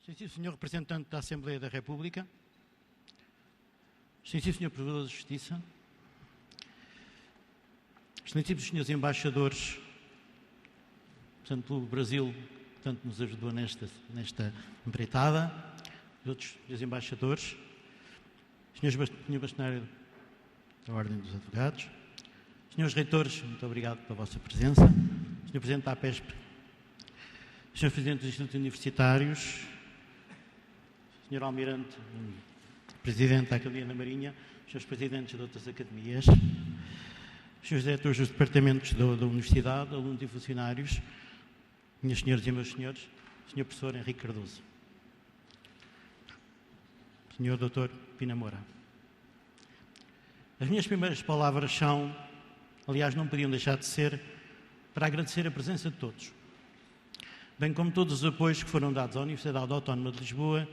Excelentíssimo Senhor Representante da Assembleia da República, Excelentíssimo Senhor Provedor da Justiça, Excelentíssimos Senhores Embaixadores, portanto, pelo Brasil, que tanto nos ajudou nesta empreitada, e outros embaixadores, Senhor Bastonário da Ordem dos Advogados, Senhores Reitores, muito obrigado pela vossa presença, Senhor Presidente da APESP, Senhores Presidentes dos Institutos Universitários, Senhor Almirante, Presidente da Academia da Marinha, Senhores Presidentes de outras academias, Senhores Diretores dos Departamentos da Universidade, alunos e funcionários, minhas senhoras e meus senhores, Senhor Professor Henrique Cardoso, Senhor Dr. Pina Moura. As minhas primeiras palavras são, aliás, não podiam deixar de ser, para agradecer a presença de todos, bem como todos os apoios que foram dados à Universidade Autónoma de Lisboa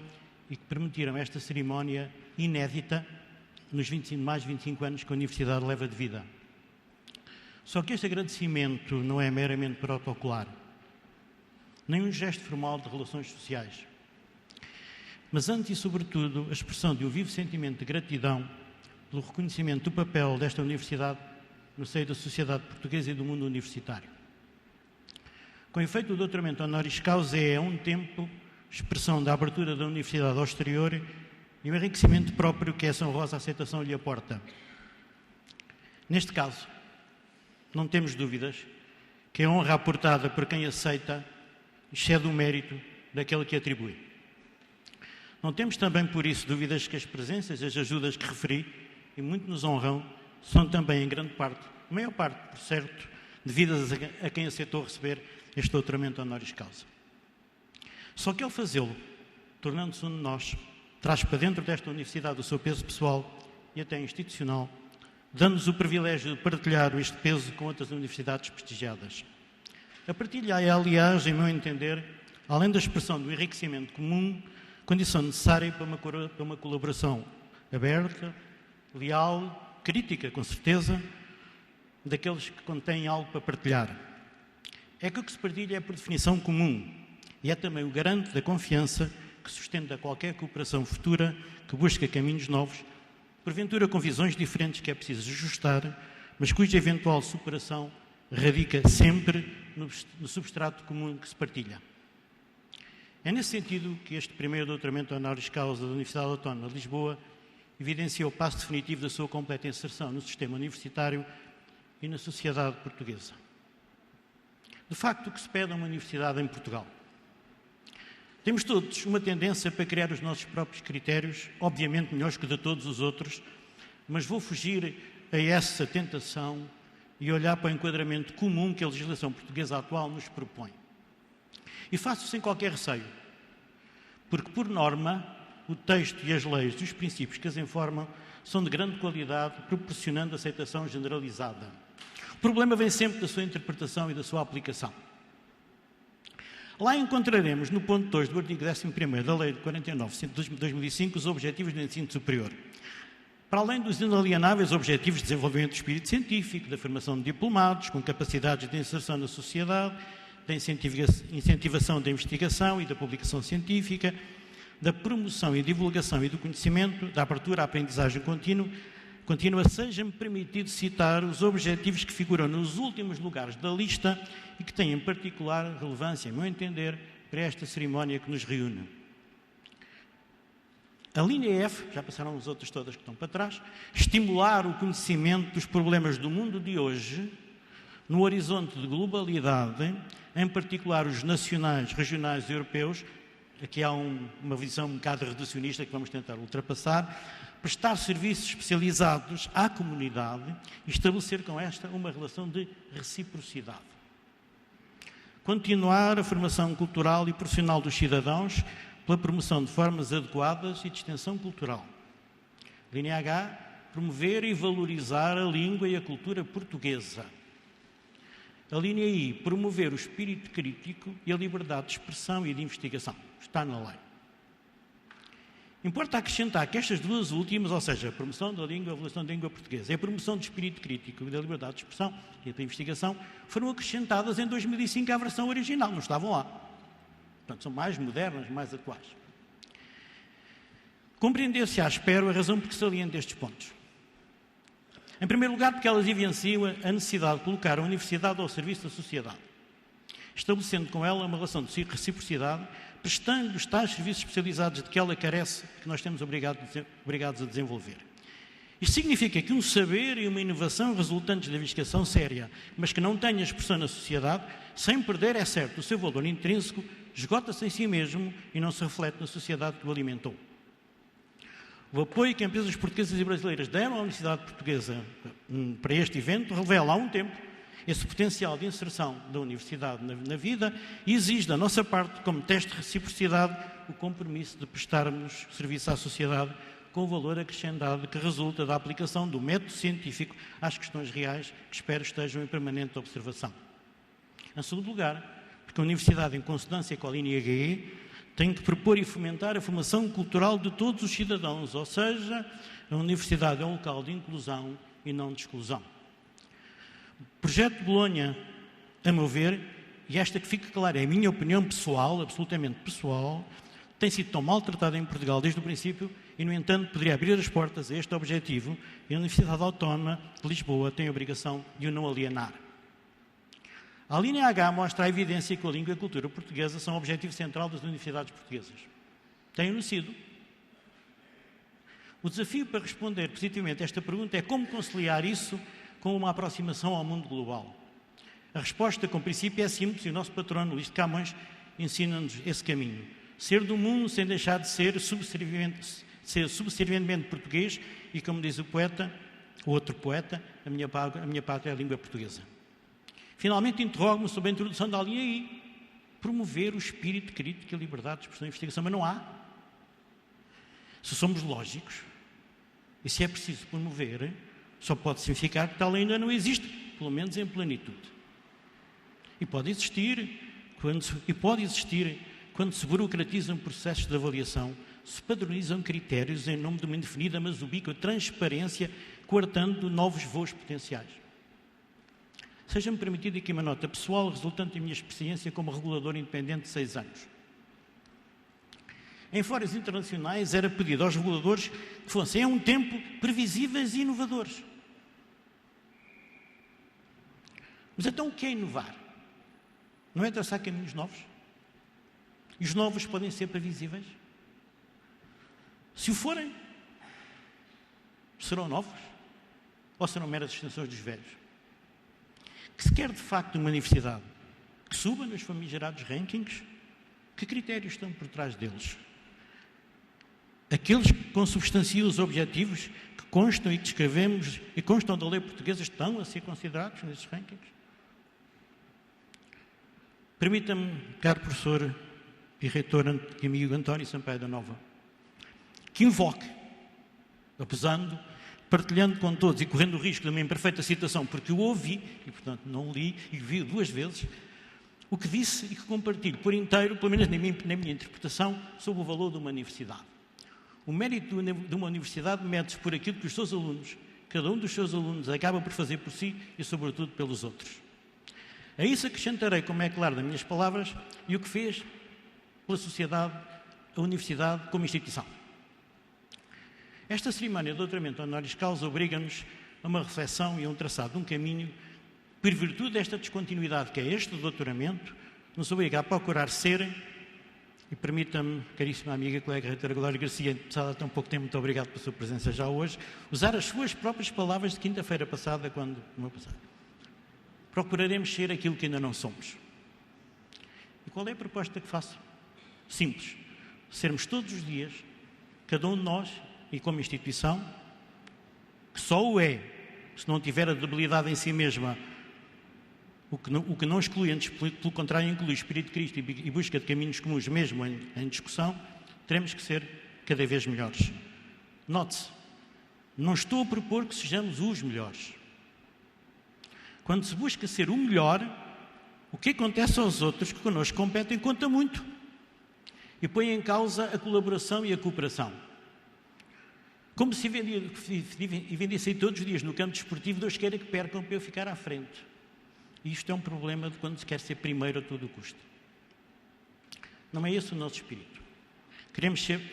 e que permitiram esta cerimónia inédita nos mais de 25 anos que a Universidade leva de vida. Só que este agradecimento não é meramente protocolar, nem um gesto formal de relações sociais, mas antes e sobretudo a expressão de um vivo sentimento de gratidão pelo reconhecimento do papel desta Universidade no seio da sociedade portuguesa e do mundo universitário. Com efeito, o doutoramento honoris causa é, a um tempo, expressão da abertura da Universidade ao exterior e o enriquecimento próprio que essa honrosa aceitação lhe aporta. Neste caso, não temos dúvidas que a honra aportada por quem aceita excede o mérito daquele que atribui. Não temos também, por isso, dúvidas que as presenças e as ajudas que referi, e muito nos honram, são também, em grande parte, a maior parte, por certo, devidas a quem aceitou receber este doutoramento honoris causa. Só que ao fazê-lo, tornando-se um de nós, traz para dentro desta universidade o seu peso pessoal e até institucional, dando-nos o privilégio de partilhar este peso com outras universidades prestigiadas. A partilha é, aliás, em meu entender, além da expressão do enriquecimento comum, condição necessária para uma colaboração aberta, leal, crítica, com certeza, daqueles que contêm algo para partilhar. É que o que se partilha é, por definição, comum e é também o garante da confiança que sustenta qualquer cooperação futura que busca caminhos novos, porventura com visões diferentes que é preciso ajustar, mas cuja eventual superação radica sempre no substrato comum que se partilha. É nesse sentido que este primeiro doutoramento honoris causa da Universidade Autónoma de Lisboa evidencia o passo definitivo da sua completa inserção no sistema universitário e na sociedade portuguesa. De facto, o que se pede a uma universidade em Portugal? Temos todos uma tendência para criar os nossos próprios critérios, obviamente melhores que de todos os outros, mas vou fugir a essa tentação e olhar para o enquadramento comum que a legislação portuguesa atual nos propõe. E faço sem qualquer receio, porque, por norma, o texto e as leis e os princípios que as informam são de grande qualidade, proporcionando aceitação generalizada. O problema vem sempre da sua interpretação e da sua aplicação. Lá encontraremos, no ponto 2 do artigo 11º da Lei de 49 de 2005, os objetivos do ensino superior. Para além dos inalienáveis objetivos de desenvolvimento do espírito científico, da formação de diplomados, com capacidades de inserção na sociedade, da incentivação da investigação e da publicação científica, da promoção e divulgação e do conhecimento, da abertura à aprendizagem contínua, seja-me permitido citar os objetivos que figuram nos últimos lugares da lista e que têm em particular relevância, a meu entender, para esta cerimónia que nos reúne. A linha F, já passaram as outras todas que estão para trás, estimular o conhecimento dos problemas do mundo de hoje, no horizonte de globalidade, em particular os nacionais, regionais e europeus. Aqui há uma visão um bocado reducionista que vamos tentar ultrapassar, prestar serviços especializados à comunidade e estabelecer com esta uma relação de reciprocidade. Continuar a formação cultural e profissional dos cidadãos pela promoção de formas adequadas e de extensão cultural. Linha H, promover e valorizar a língua e a cultura portuguesa. A linha I, promover o espírito crítico e a liberdade de expressão e de investigação. Está na lei. Importa acrescentar que estas duas últimas, ou seja, a promoção da língua e a evolução da língua portuguesa e a promoção do espírito crítico e da liberdade de expressão e da investigação, foram acrescentadas em 2005 à versão original, não estavam lá. Portanto, são mais modernas, mais atuais. Compreender-se-á, espero, a razão por que saliento estes pontos. Em primeiro lugar, porque elas evidenciam a necessidade de colocar a universidade ao serviço da sociedade, estabelecendo com ela uma relação de reciprocidade, prestando os tais serviços especializados de que ela carece, que nós estamos obrigados a desenvolver. Isto significa que um saber e uma inovação resultantes da investigação séria, mas que não tenha expressão na sociedade, sem perder, é certo, o seu valor intrínseco, esgota-se em si mesmo e não se reflete na sociedade que o alimentou. O apoio que empresas portuguesas e brasileiras deram à Universidade Portuguesa para este evento revela há um tempo esse potencial de inserção da universidade na vida e exige da nossa parte, como teste de reciprocidade, o compromisso de prestarmos serviço à sociedade com o valor acrescentado que resulta da aplicação do método científico às questões reais que espero estejam em permanente observação. Em segundo lugar, porque a Universidade, em consonância com a linha GE, tem que propor e fomentar a formação cultural de todos os cidadãos, ou seja, a Universidade é um local de inclusão e não de exclusão. O projeto de Bolonha, a meu ver, e esta que fica clara, é a minha opinião pessoal, absolutamente pessoal, tem sido tão maltratado em Portugal desde o princípio e, no entanto, poderia abrir as portas a este objetivo e a Universidade Autónoma de Lisboa tem a obrigação de o não alienar. A linha H mostra a evidência que a língua e a cultura portuguesa são o objetivo central das universidades portuguesas. Tem-no sido. O desafio para responder positivamente a esta pergunta é como conciliar isso com uma aproximação ao mundo global. A resposta, com princípio, é simples e o nosso patrono, Luís de Camões, ensina-nos esse caminho. Ser do mundo sem deixar de ser subservientemente português e, como diz o poeta, o outro poeta, a minha pátria é a língua portuguesa. Finalmente, interrogo-me sobre a introdução da linha I. Promover o espírito crítico e a liberdade de expressão e investigação. Mas não há. Se somos lógicos, e se é preciso promover, só pode significar que tal ainda não existe, pelo menos em plenitude. E pode existir quando se burocratizam processos de avaliação, se padronizam critérios em nome de uma indefinida mas ubíqua transparência, coartando novos voos potenciais. Seja-me permitida aqui uma nota pessoal resultante da minha experiência como regulador independente de 6 anos. Em fóruns internacionais era pedido aos reguladores que fossem, a um tempo, previsíveis e inovadores. Mas então o que é inovar? Não é traçar caminhos novos? E os novos podem ser previsíveis? Se o forem, serão novos? Ou serão meras extensões dos velhos? Que se quer de facto uma universidade que suba nos famigerados rankings, que critérios estão por trás deles? Aqueles que consubstanciam os objetivos que constam e que descrevemos e constam da lei portuguesa estão a ser considerados nesses rankings? Permita-me, caro professor e reitor e amigo António Sampaio da Nova, que invoque, apesando, partilhando com todos e correndo o risco de uma imperfeita citação, porque o ouvi, e portanto não li, e vi 2 vezes, o que disse e que compartilho por inteiro, pelo menos na minha interpretação, sobre o valor de uma universidade. O mérito de uma universidade mede-se por aquilo que os seus alunos, cada um dos seus alunos, acaba por fazer por si e, sobretudo, pelos outros. A isso acrescentarei, como é claro das minhas palavras, e o que fez pela sociedade, a universidade como instituição. Esta cerimónia de doutoramento honoris causa obriga-nos a uma reflexão e a um traçado de um caminho, por virtude desta descontinuidade que é este doutoramento, nos obriga a procurar ser, e permita-me, caríssima amiga, colega reitora Glória Garcia, passada há tão pouco tempo, muito obrigado pela sua presença já hoje, usar as suas próprias palavras de quinta-feira passada, quando procuraremos ser aquilo que ainda não somos. E qual é a proposta que faço? Simples. Sermos todos os dias, cada um de nós, e como instituição, que só o é, se não tiver a debilidade em si mesma, o que não exclui, antes, pelo contrário, inclui o Espírito de Cristo e busca de caminhos comuns, mesmo em discussão, teremos que ser cada vez melhores. Note-se, não estou a propor que sejamos os melhores. Quando se busca ser o melhor, o que acontece aos outros que connosco competem conta muito e põe em causa a colaboração e a cooperação. Como se vendissem todos os dias no campo desportivo, Deus queira que percam para eu ficar à frente. E isto é um problema de quando se quer ser primeiro a todo custo. Não é esse o nosso espírito.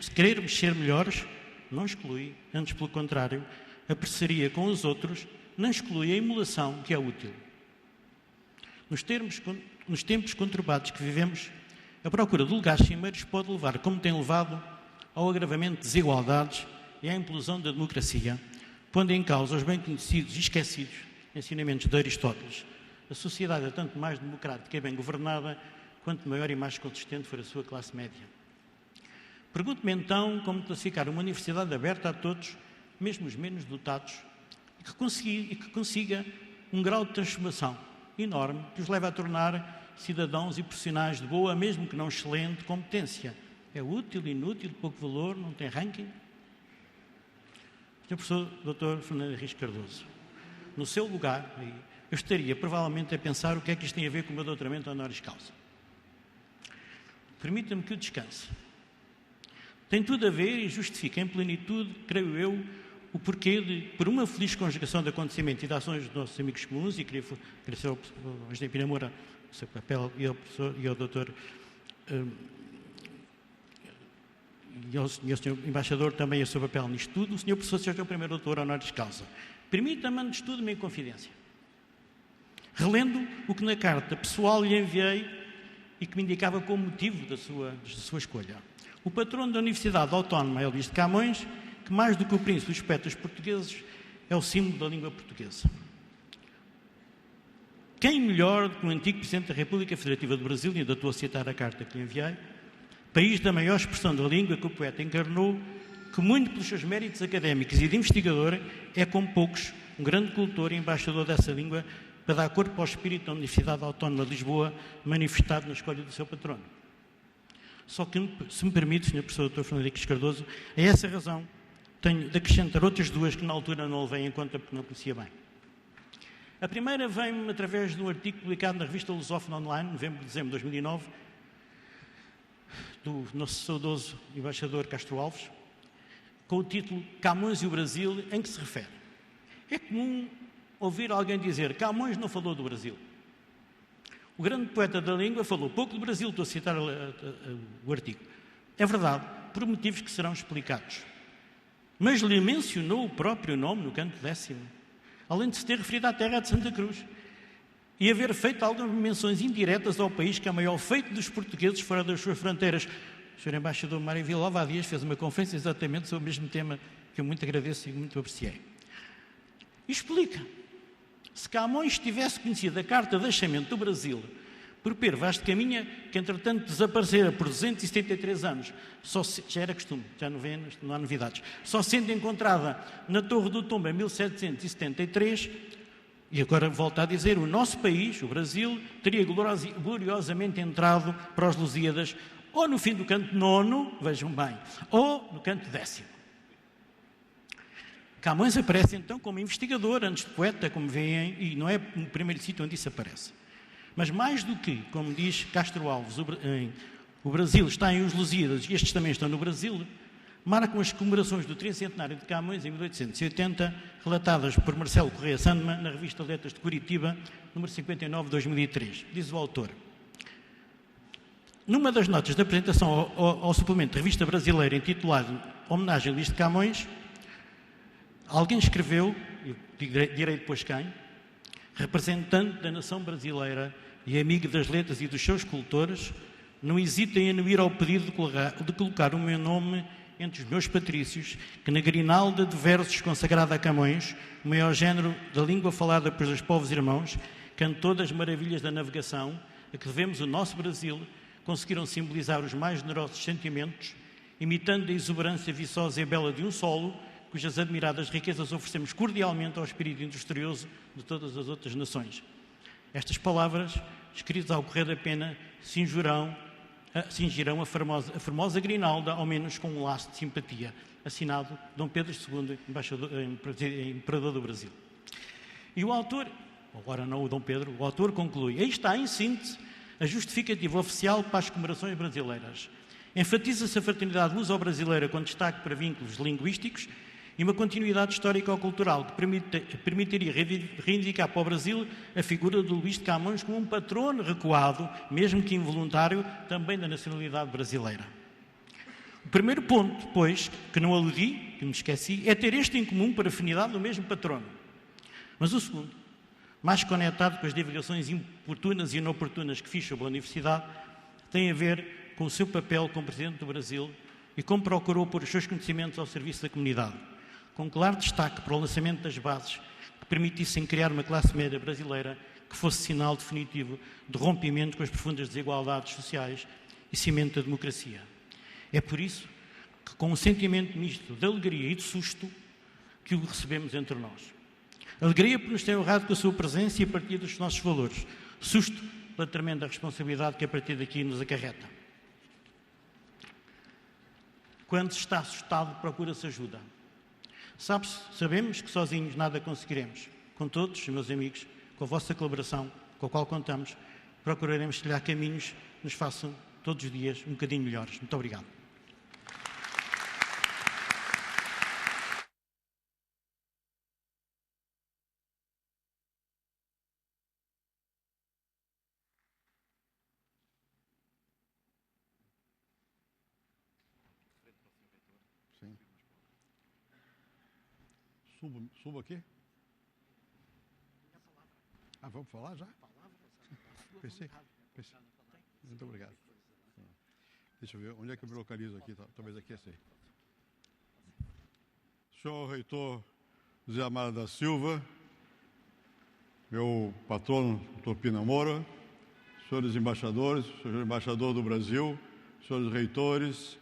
Se queremos ser melhores, não exclui, antes pelo contrário, a parceria com os outros não exclui a emulação que é útil. Nos tempos conturbados que vivemos, a procura de lugares cimeiros pode levar, como tem levado, ao agravamento de desigualdades e à implosão da democracia, pondo em causa os bem conhecidos e esquecidos ensinamentos de Aristóteles. A sociedade é tanto mais democrática e bem governada, quanto maior e mais consistente for a sua classe média. Pergunto-me então como classificar uma universidade aberta a todos, mesmo os menos dotados, e que consiga um grau de transformação enorme que os leve a tornar cidadãos e profissionais de boa, mesmo que não excelente, competência. É útil, inútil, de pouco valor, não tem ranking? Sr. Professor Dr. Fernando Henriques Cardoso, no seu lugar, eu estaria provavelmente a pensar o que é que isto tem a ver com o meu doutoramento honoris causa. Permita-me que o descanse. Tem tudo a ver e justifica em plenitude, creio eu, o porquê de, por uma feliz conjugação de acontecimentos e de ações dos nossos amigos comuns, e queria agradecer ao Engenheiro Pina Moura o seu papel e ao professor e ao doutor e ao Sr. Embaixador também o seu papel nisto tudo, o Sr. Professor seja o primeiro doutor honoris causa. Permita-me, antes de tudo, uma inconfidência. Relendo o que na carta pessoal lhe enviei e que me indicava como motivo da sua escolha. O patrono da Universidade Autónoma é o Luís de Camões, que mais do que o príncipe dos poetas portugueses é o símbolo da língua portuguesa. Quem melhor do que o antigo Presidente da República Federativa do Brasil, e ainda estou a citar a carta que lhe enviei, país da maior expressão da língua que o poeta encarnou, que muito pelos seus méritos académicos e de investigador é, como poucos, um grande cultor e embaixador dessa língua para dar corpo ao espírito da Universidade Autónoma de Lisboa, manifestado na escolha do seu patrono. Só que, se me permite, Sr. Professor Dr. Fernando Henriques Cardoso, a essa razão tenho de acrescentar outras duas que na altura não levei em conta porque não conhecia bem. A primeira vem-me através de um artigo publicado na revista Lusófona Online, novembro e dezembro de 2009, do nosso saudoso embaixador Castro Alves, com o título Camões e o Brasil, em que se refere. É comum ouvir alguém dizer Camões não falou do Brasil. O grande poeta da língua falou pouco do Brasil, estou a citar o artigo. É verdade, por motivos que serão explicados. Mas lhe mencionou o próprio nome no canto 10º, além de se ter referido à terra de Santa Cruz e haver feito algumas menções indiretas ao país que é o maior feito dos portugueses fora das suas fronteiras. O Sr. Embaixador Mário Villalva há dias fez uma conferência exatamente sobre o mesmo tema que eu muito agradeço e muito apreciei. E explica. Se Camões tivesse conhecido a carta de achamento do Brasil por Pedro Vaz de Caminha, que entretanto desaparecera por 273 anos, já era costume, já não há novidades, só sendo encontrada na Torre do Tombo em 1773, e agora volto a dizer, o nosso país, o Brasil, teria gloriosamente entrado para os Lusíadas, ou no fim do canto 9, vejam bem, ou no canto 10º. Camões aparece então como investigador, antes de poeta, como veem, e não é o primeiro sítio onde isso aparece. Mas mais do que, como diz Castro Alves, o Brasil está em os Lusíadas e estes também estão no Brasil, marcam as comemorações do tricentenário de Camões em 1880, relatadas por Marcelo Correia Sandman na revista Letras de Curitiba, número 59 de 2003. Diz o autor. Numa das notas da apresentação ao suplemento de revista brasileira intitulado Homenagem a Luís de Camões, alguém escreveu, eu direi depois quem, representante da nação brasileira e amigo das letras e dos seus cultores, não hesitem em anuir ao pedido de colocar o meu nome entre os meus patrícios, que na grinalda de versos consagrada a Camões, o maior género da língua falada pelos povos irmãos, cantou das maravilhas da navegação, a que devemos o nosso Brasil, conseguiram simbolizar os mais generosos sentimentos, imitando a exuberância viçosa e bela de um solo, cujas admiradas riquezas oferecemos cordialmente ao espírito industrioso de todas as outras nações. Estas palavras, escritas ao correr da pena, cingirão a formosa grinalda, ao menos com um laço de simpatia. Assinado Dom Pedro II, Imperador do Brasil. E o autor, agora não o Dom Pedro, o autor conclui, aí está, em síntese, a justificativa oficial para as comemorações brasileiras. Enfatiza-se a fraternidade luso-brasileira com destaque para vínculos linguísticos e uma continuidade histórica ou cultural que permitiria reivindicar para o Brasil a figura de Luís de Camões como um patrono recuado, mesmo que involuntário, também da nacionalidade brasileira. O primeiro ponto, pois, que não aludi, que me esqueci, é ter este em comum por afinidade do mesmo patrono. Mas o segundo, mais conectado com as divulgações importunas e inoportunas que fiz sobre a Universidade, tem a ver com o seu papel como Presidente do Brasil e como procurou pôr os seus conhecimentos ao serviço da comunidade, com claro destaque para o lançamento das bases que permitissem criar uma classe média brasileira que fosse sinal definitivo de rompimento com as profundas desigualdades sociais e cimento da democracia. É por isso que, com um sentimento misto de alegria e de susto, que o recebemos entre nós. Alegria por nos ter honrado com a sua presença e a partir dos nossos valores. Susto pela tremenda responsabilidade que a partir daqui nos acarreta. Quando se está assustado, procura-se ajuda. Sabemos que sozinhos nada conseguiremos. Com todos, meus amigos, com a vossa colaboração, com a qual contamos, procuraremos trilhar caminhos que nos façam todos os dias um bocadinho melhores. Muito obrigado. Sim. Subo aqui? Ah, vamos falar já? Pensei. Muito obrigado. Deixa eu ver, onde é que eu me localizo aqui? Talvez aqui é. Senhor Reitor José Amaro da Silva, meu patrono, Dr. Pina Moura, senhores embaixadores, senhor embaixador do Brasil, senhores reitores,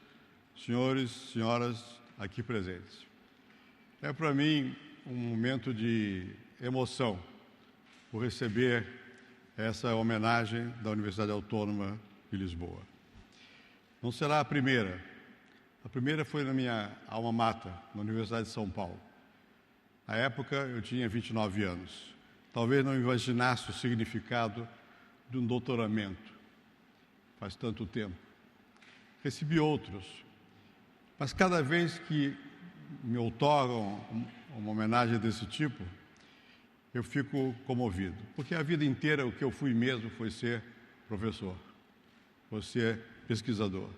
senhores, senhoras aqui presentes. É para mim um momento de emoção por receber essa homenagem da Universidade Autônoma de Lisboa. Não será a primeira. A primeira foi na minha alma mater, na Universidade de São Paulo. Na época, eu tinha 29 anos. Talvez não imaginasse o significado de um doutoramento. Faz tanto tempo. Recebi outros. Mas cada vez que me outorgam uma homenagem desse tipo, eu fico comovido. Porque a vida inteira o que eu fui mesmo foi ser professor, foi ser pesquisador.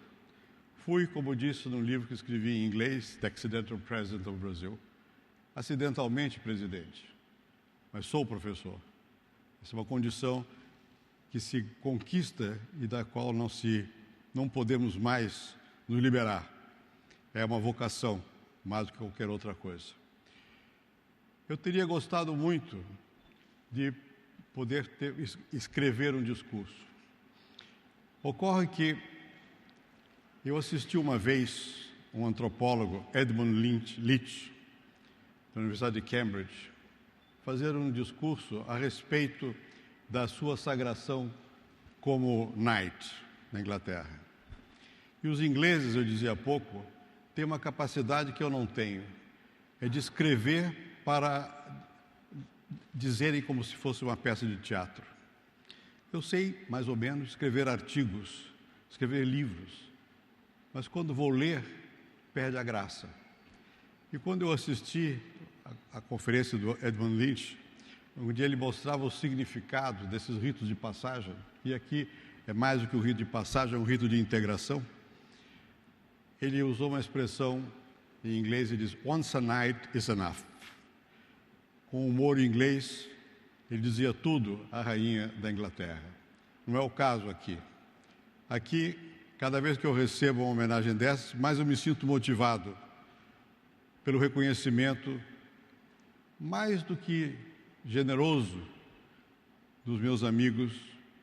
Fui, como disse num livro que escrevi em inglês, The Accidental President of Brazil, acidentalmente presidente, mas sou professor. Essa é uma condição que se conquista e da qual não podemos mais nos liberar. É uma vocação, mais do que qualquer outra coisa. Eu teria gostado muito de poder escrever um discurso. Ocorre que eu assisti uma vez um antropólogo, Edmund Leach, da Universidade de Cambridge, fazer um discurso a respeito da sua sagração como knight na Inglaterra. E os ingleses, eu dizia há pouco, têm uma capacidade que eu não tenho, é de escrever para dizerem como se fosse uma peça de teatro. Eu sei, mais ou menos, escrever artigos, escrever livros, mas quando vou ler, perde a graça. E quando eu assisti a conferência do Edmund Leach, onde ele mostrava o significado desses ritos de passagem, e aqui é mais do que um rito de passagem, é um rito de integração, ele usou uma expressão em inglês, ele diz, once a night is enough. Com humor inglês, ele dizia tudo à rainha da Inglaterra. Não é o caso aqui. Aqui, cada vez que eu recebo uma homenagem dessas, mais eu me sinto motivado pelo reconhecimento mais do que generoso dos meus amigos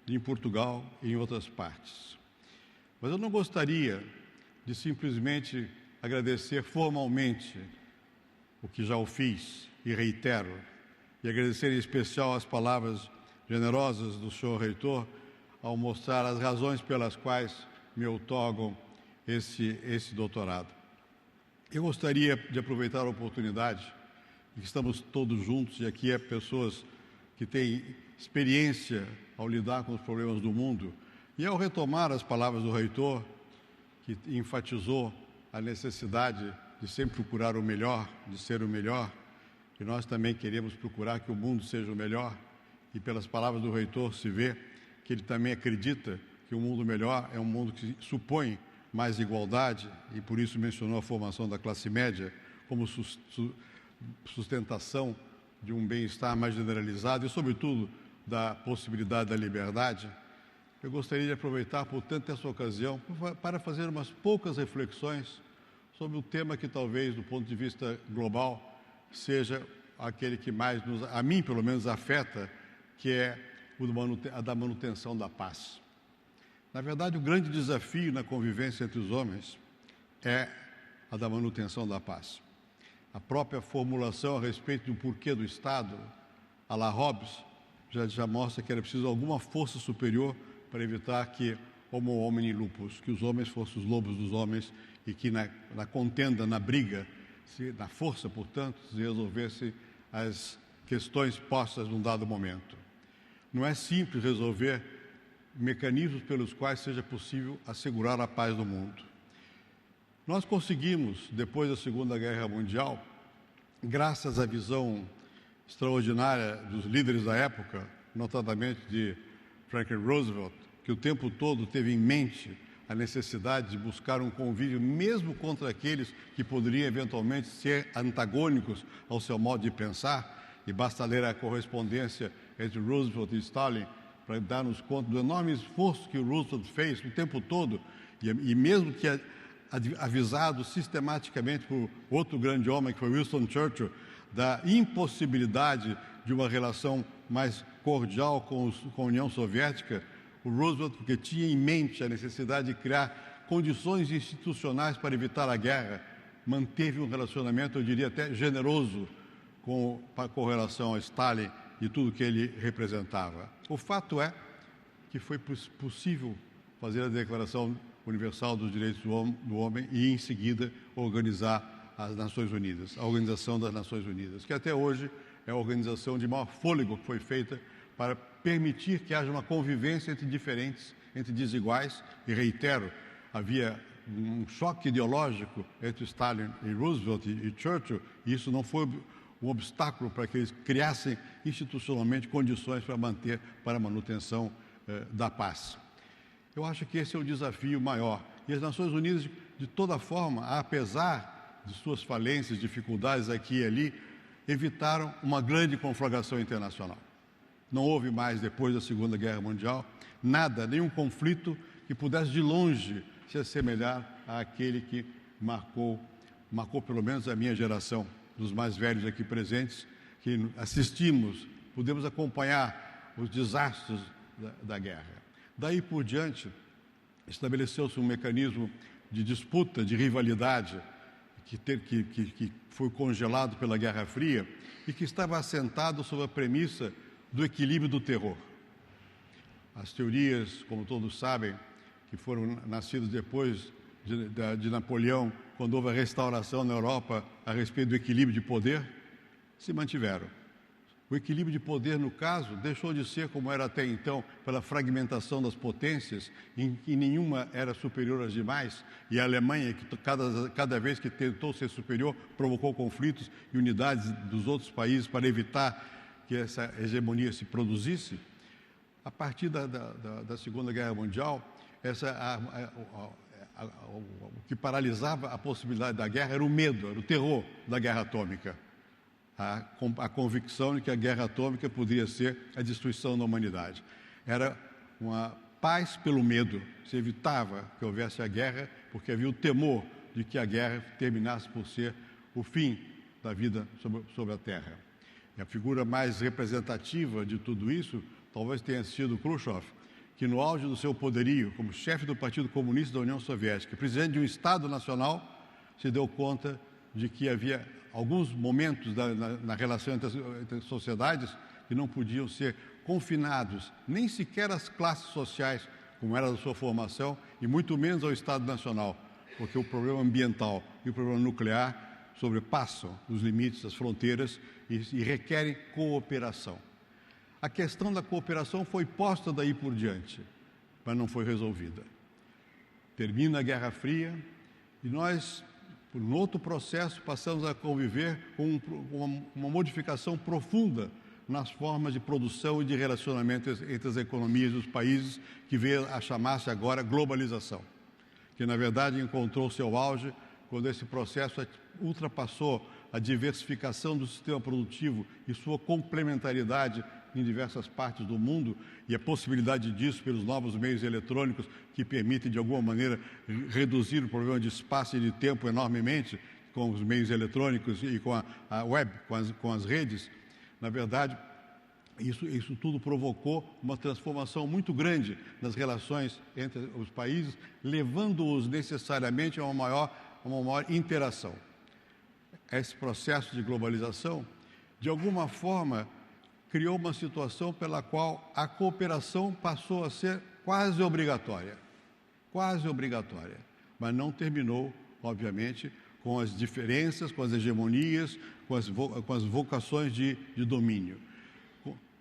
em Portugal e em outras partes. Mas eu não gostaria de simplesmente agradecer formalmente o que já o fiz e reitero, e agradecer em especial as palavras generosas do senhor reitor ao mostrar as razões pelas quais me outorgam esse doutorado. Eu gostaria de aproveitar a oportunidade, que estamos todos juntos, e aqui é pessoas que têm experiência ao lidar com os problemas do mundo, e ao retomar as palavras do reitor, que enfatizou a necessidade de sempre procurar o melhor, de ser o melhor, e nós também queremos procurar que o mundo seja o melhor, e pelas palavras do reitor se vê que ele também acredita que o mundo melhor é um mundo que supõe mais igualdade, e por isso mencionou a formação da classe média como sustentação de um bem-estar mais generalizado e, sobretudo, da possibilidade da liberdade, eu gostaria de aproveitar, portanto, essa ocasião para fazer umas poucas reflexões sobre o tema que talvez, do ponto de vista global, seja aquele que mais, a mim pelo menos, afeta, que é a da manutenção da paz. Na verdade, o grande desafio na convivência entre os homens é a da manutenção da paz. A própria formulação a respeito do porquê do Estado, à la Hobbes, já mostra que era preciso alguma força superior para evitar que homo homini lupus, que os homens fossem os lobos dos homens e que na contenda, na briga, na força, portanto, se resolvesse as questões postas num dado momento. Não é simples resolver mecanismos pelos quais seja possível assegurar a paz no mundo. Nós conseguimos, depois da Segunda Guerra Mundial, graças à visão extraordinária dos líderes da época, notadamente de Franklin Roosevelt, que o tempo todo teve em mente a necessidade de buscar um convívio mesmo contra aqueles que poderiam eventualmente ser antagônicos ao seu modo de pensar, e basta ler a correspondência entre Roosevelt e Stalin para darmos conta do enorme esforço que o Roosevelt fez o tempo todo, e mesmo que avisado sistematicamente por outro grande homem, que foi Winston Churchill, da impossibilidade de uma relação mais cordial com a União Soviética, o Roosevelt, porque tinha em mente a necessidade de criar condições institucionais para evitar a guerra, manteve um relacionamento, eu diria até generoso, com relação a Stalin e tudo que ele representava. O fato é que foi possível fazer a Declaração Universal dos Direitos do Homem e, em seguida, organizar as Nações Unidas, a Organização das Nações Unidas, que até hoje é a organização de maior fôlego que foi feita para permitir que haja uma convivência entre diferentes, entre desiguais, e reitero, havia um choque ideológico entre Stalin e Roosevelt e Churchill, e isso não foi um obstáculo para que eles criassem institucionalmente condições para a manutenção da paz. Eu acho que esse é o desafio maior. E as Nações Unidas, de toda forma, apesar de suas falências, dificuldades aqui e ali, evitaram uma grande conflagração internacional. Não houve mais, depois da Segunda Guerra Mundial, nada, nenhum conflito que pudesse de longe se assemelhar àquele que marcou pelo menos a minha geração, dos mais velhos aqui presentes, que assistimos, pudemos acompanhar os desastres da guerra. Daí por diante, estabeleceu-se um mecanismo de disputa, de rivalidade, que foi congelado pela Guerra Fria e que estava assentado sobre a premissa do equilíbrio do terror. As teorias, como todos sabem, que foram nascidas depois de Napoleão, quando houve a restauração na Europa a respeito do equilíbrio de poder, se mantiveram. O equilíbrio de poder, no caso, deixou de ser como era até então, pela fragmentação das potências, em que nenhuma era superior às demais, e a Alemanha, que cada vez que tentou ser superior, provocou conflitos e unidades dos outros países para evitar que essa hegemonia se produzisse. A partir da Segunda Guerra Mundial, o que paralisava a possibilidade da guerra era o medo, era o terror da guerra atômica. A convicção de que a guerra atômica poderia ser a destruição da humanidade. Era uma paz pelo medo. Se evitava que houvesse a guerra, porque havia o temor de que a guerra terminasse por ser o fim da vida sobre a Terra. E a figura mais representativa de tudo isso talvez tenha sido Khrushchev, que no auge do seu poderio, como chefe do Partido Comunista da União Soviética, presidente de um Estado nacional, se deu conta de que havia alguns momentos na relação entre as sociedades que não podiam ser confinados, nem sequer às classes sociais, como era a sua formação, e muito menos ao Estado Nacional, porque o problema ambiental e o problema nuclear sobrepassam os limites das fronteiras e requerem cooperação. A questão da cooperação foi posta daí por diante, mas não foi resolvida. Termina a Guerra Fria e nós, por um outro processo, passamos a conviver com uma modificação profunda nas formas de produção e de relacionamento entre as economias dos países, que veio a chamar-se agora globalização. que na verdade encontrou seu auge quando esse processo ultrapassou a diversificação do sistema produtivo e sua complementaridade em diversas partes do mundo e a possibilidade disso pelos novos meios eletrônicos que permitem, de alguma maneira, reduzir o problema de espaço e de tempo enormemente com os meios eletrônicos e com a web, com as redes. Na verdade, isso tudo provocou uma transformação muito grande nas relações entre os países, levando-os necessariamente a uma maior interação. Esse processo de globalização, de alguma forma, criou uma situação pela qual a cooperação passou a ser quase obrigatória, mas não terminou, obviamente, com as diferenças, com as hegemonias, com as vocações de domínio.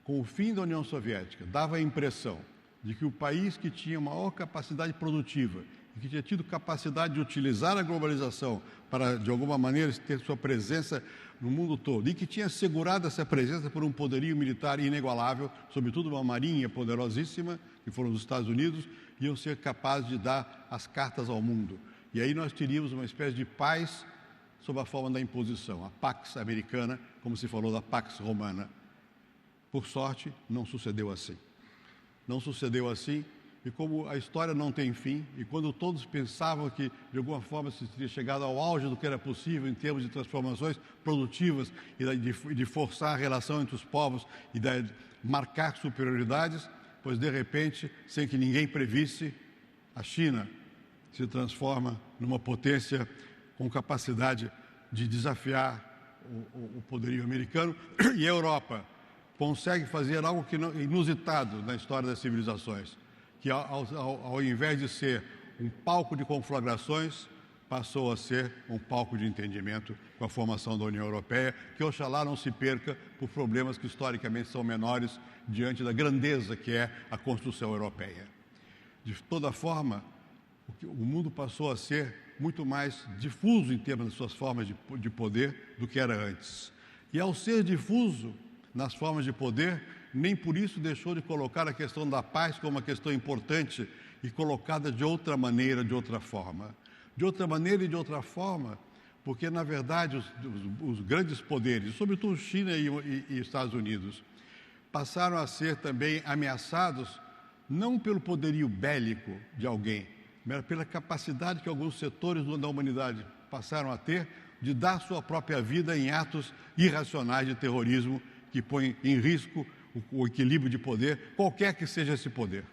Com o fim da União Soviética, dava a impressão de que o país que tinha maior capacidade produtiva e que tinha tido capacidade de utilizar a globalização para, de alguma maneira, ter sua presença no mundo todo, e que tinha assegurado essa presença por um poderio militar inigualável, sobretudo uma marinha poderosíssima, que foram os Estados Unidos, iam ser capazes de dar as cartas ao mundo. E aí nós teríamos uma espécie de paz sob a forma da imposição, a Pax Americana, como se falou da Pax Romana. Por sorte, não sucedeu assim. Não sucedeu assim, e como a história não tem fim, e quando todos pensavam que, de alguma forma, se teria chegado ao auge do que era possível em termos de transformações produtivas e de forçar a relação entre os povos e de marcar superioridades, pois, de repente, sem que ninguém previsse, a China se transforma numa potência com capacidade de desafiar o poderio americano, e a Europa consegue fazer algo que inusitado na história das civilizações, que ao invés de ser um palco de conflagrações, passou a ser um palco de entendimento com a formação da União Europeia, que oxalá não se perca por problemas que historicamente são menores diante da grandeza que é a construção europeia. De toda forma, o mundo passou a ser muito mais difuso em termos das suas formas de poder do que era antes. E ao ser difuso nas formas de poder, nem por isso deixou de colocar a questão da paz como uma questão importante e colocada de outra maneira, de outra forma. De outra maneira e de outra forma, porque, na verdade, os grandes poderes, sobretudo China e Estados Unidos, passaram a ser também ameaçados não pelo poderio bélico de alguém, mas pela capacidade que alguns setores da humanidade passaram a ter de dar sua própria vida em atos irracionais de terrorismo que põem em risco o equilíbrio de poder, qualquer que seja esse poder.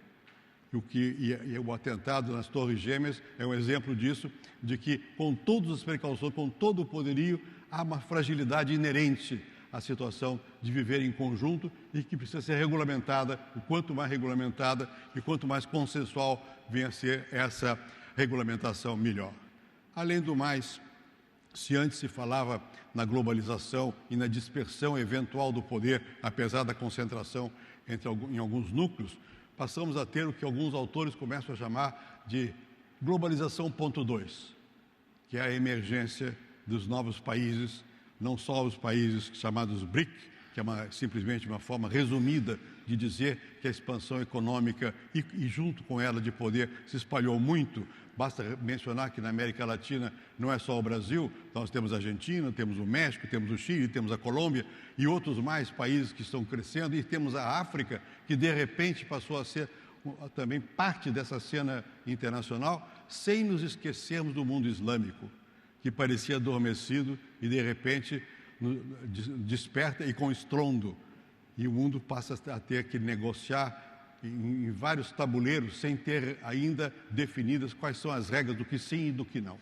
E o atentado nas Torres Gêmeas é um exemplo disso, de que, com todas as precauções, com todo o poderio, há uma fragilidade inerente à situação de viver em conjunto e que precisa ser regulamentada. O quanto mais regulamentada e quanto mais consensual venha a ser essa regulamentação, melhor. Além do mais, se antes se falava na globalização e na dispersão eventual do poder, apesar da concentração em alguns núcleos, passamos a ter o que alguns autores começam a chamar de globalização ponto 2, que é a emergência dos novos países, não só os países chamados BRIC, que é simplesmente uma forma resumida de dizer que a expansão econômica e junto com ela de poder se espalhou muito. Basta mencionar que na América Latina não é só o Brasil, nós temos a Argentina, temos o México, temos o Chile, temos a Colômbia e outros mais países que estão crescendo, e temos a África, que de repente passou a ser também parte dessa cena internacional, sem nos esquecermos do mundo islâmico, que parecia adormecido e de repente desperta e com estrondo, e o mundo passa a ter que negociar em vários tabuleiros sem ter ainda definidas quais são as regras do que sim e do que não.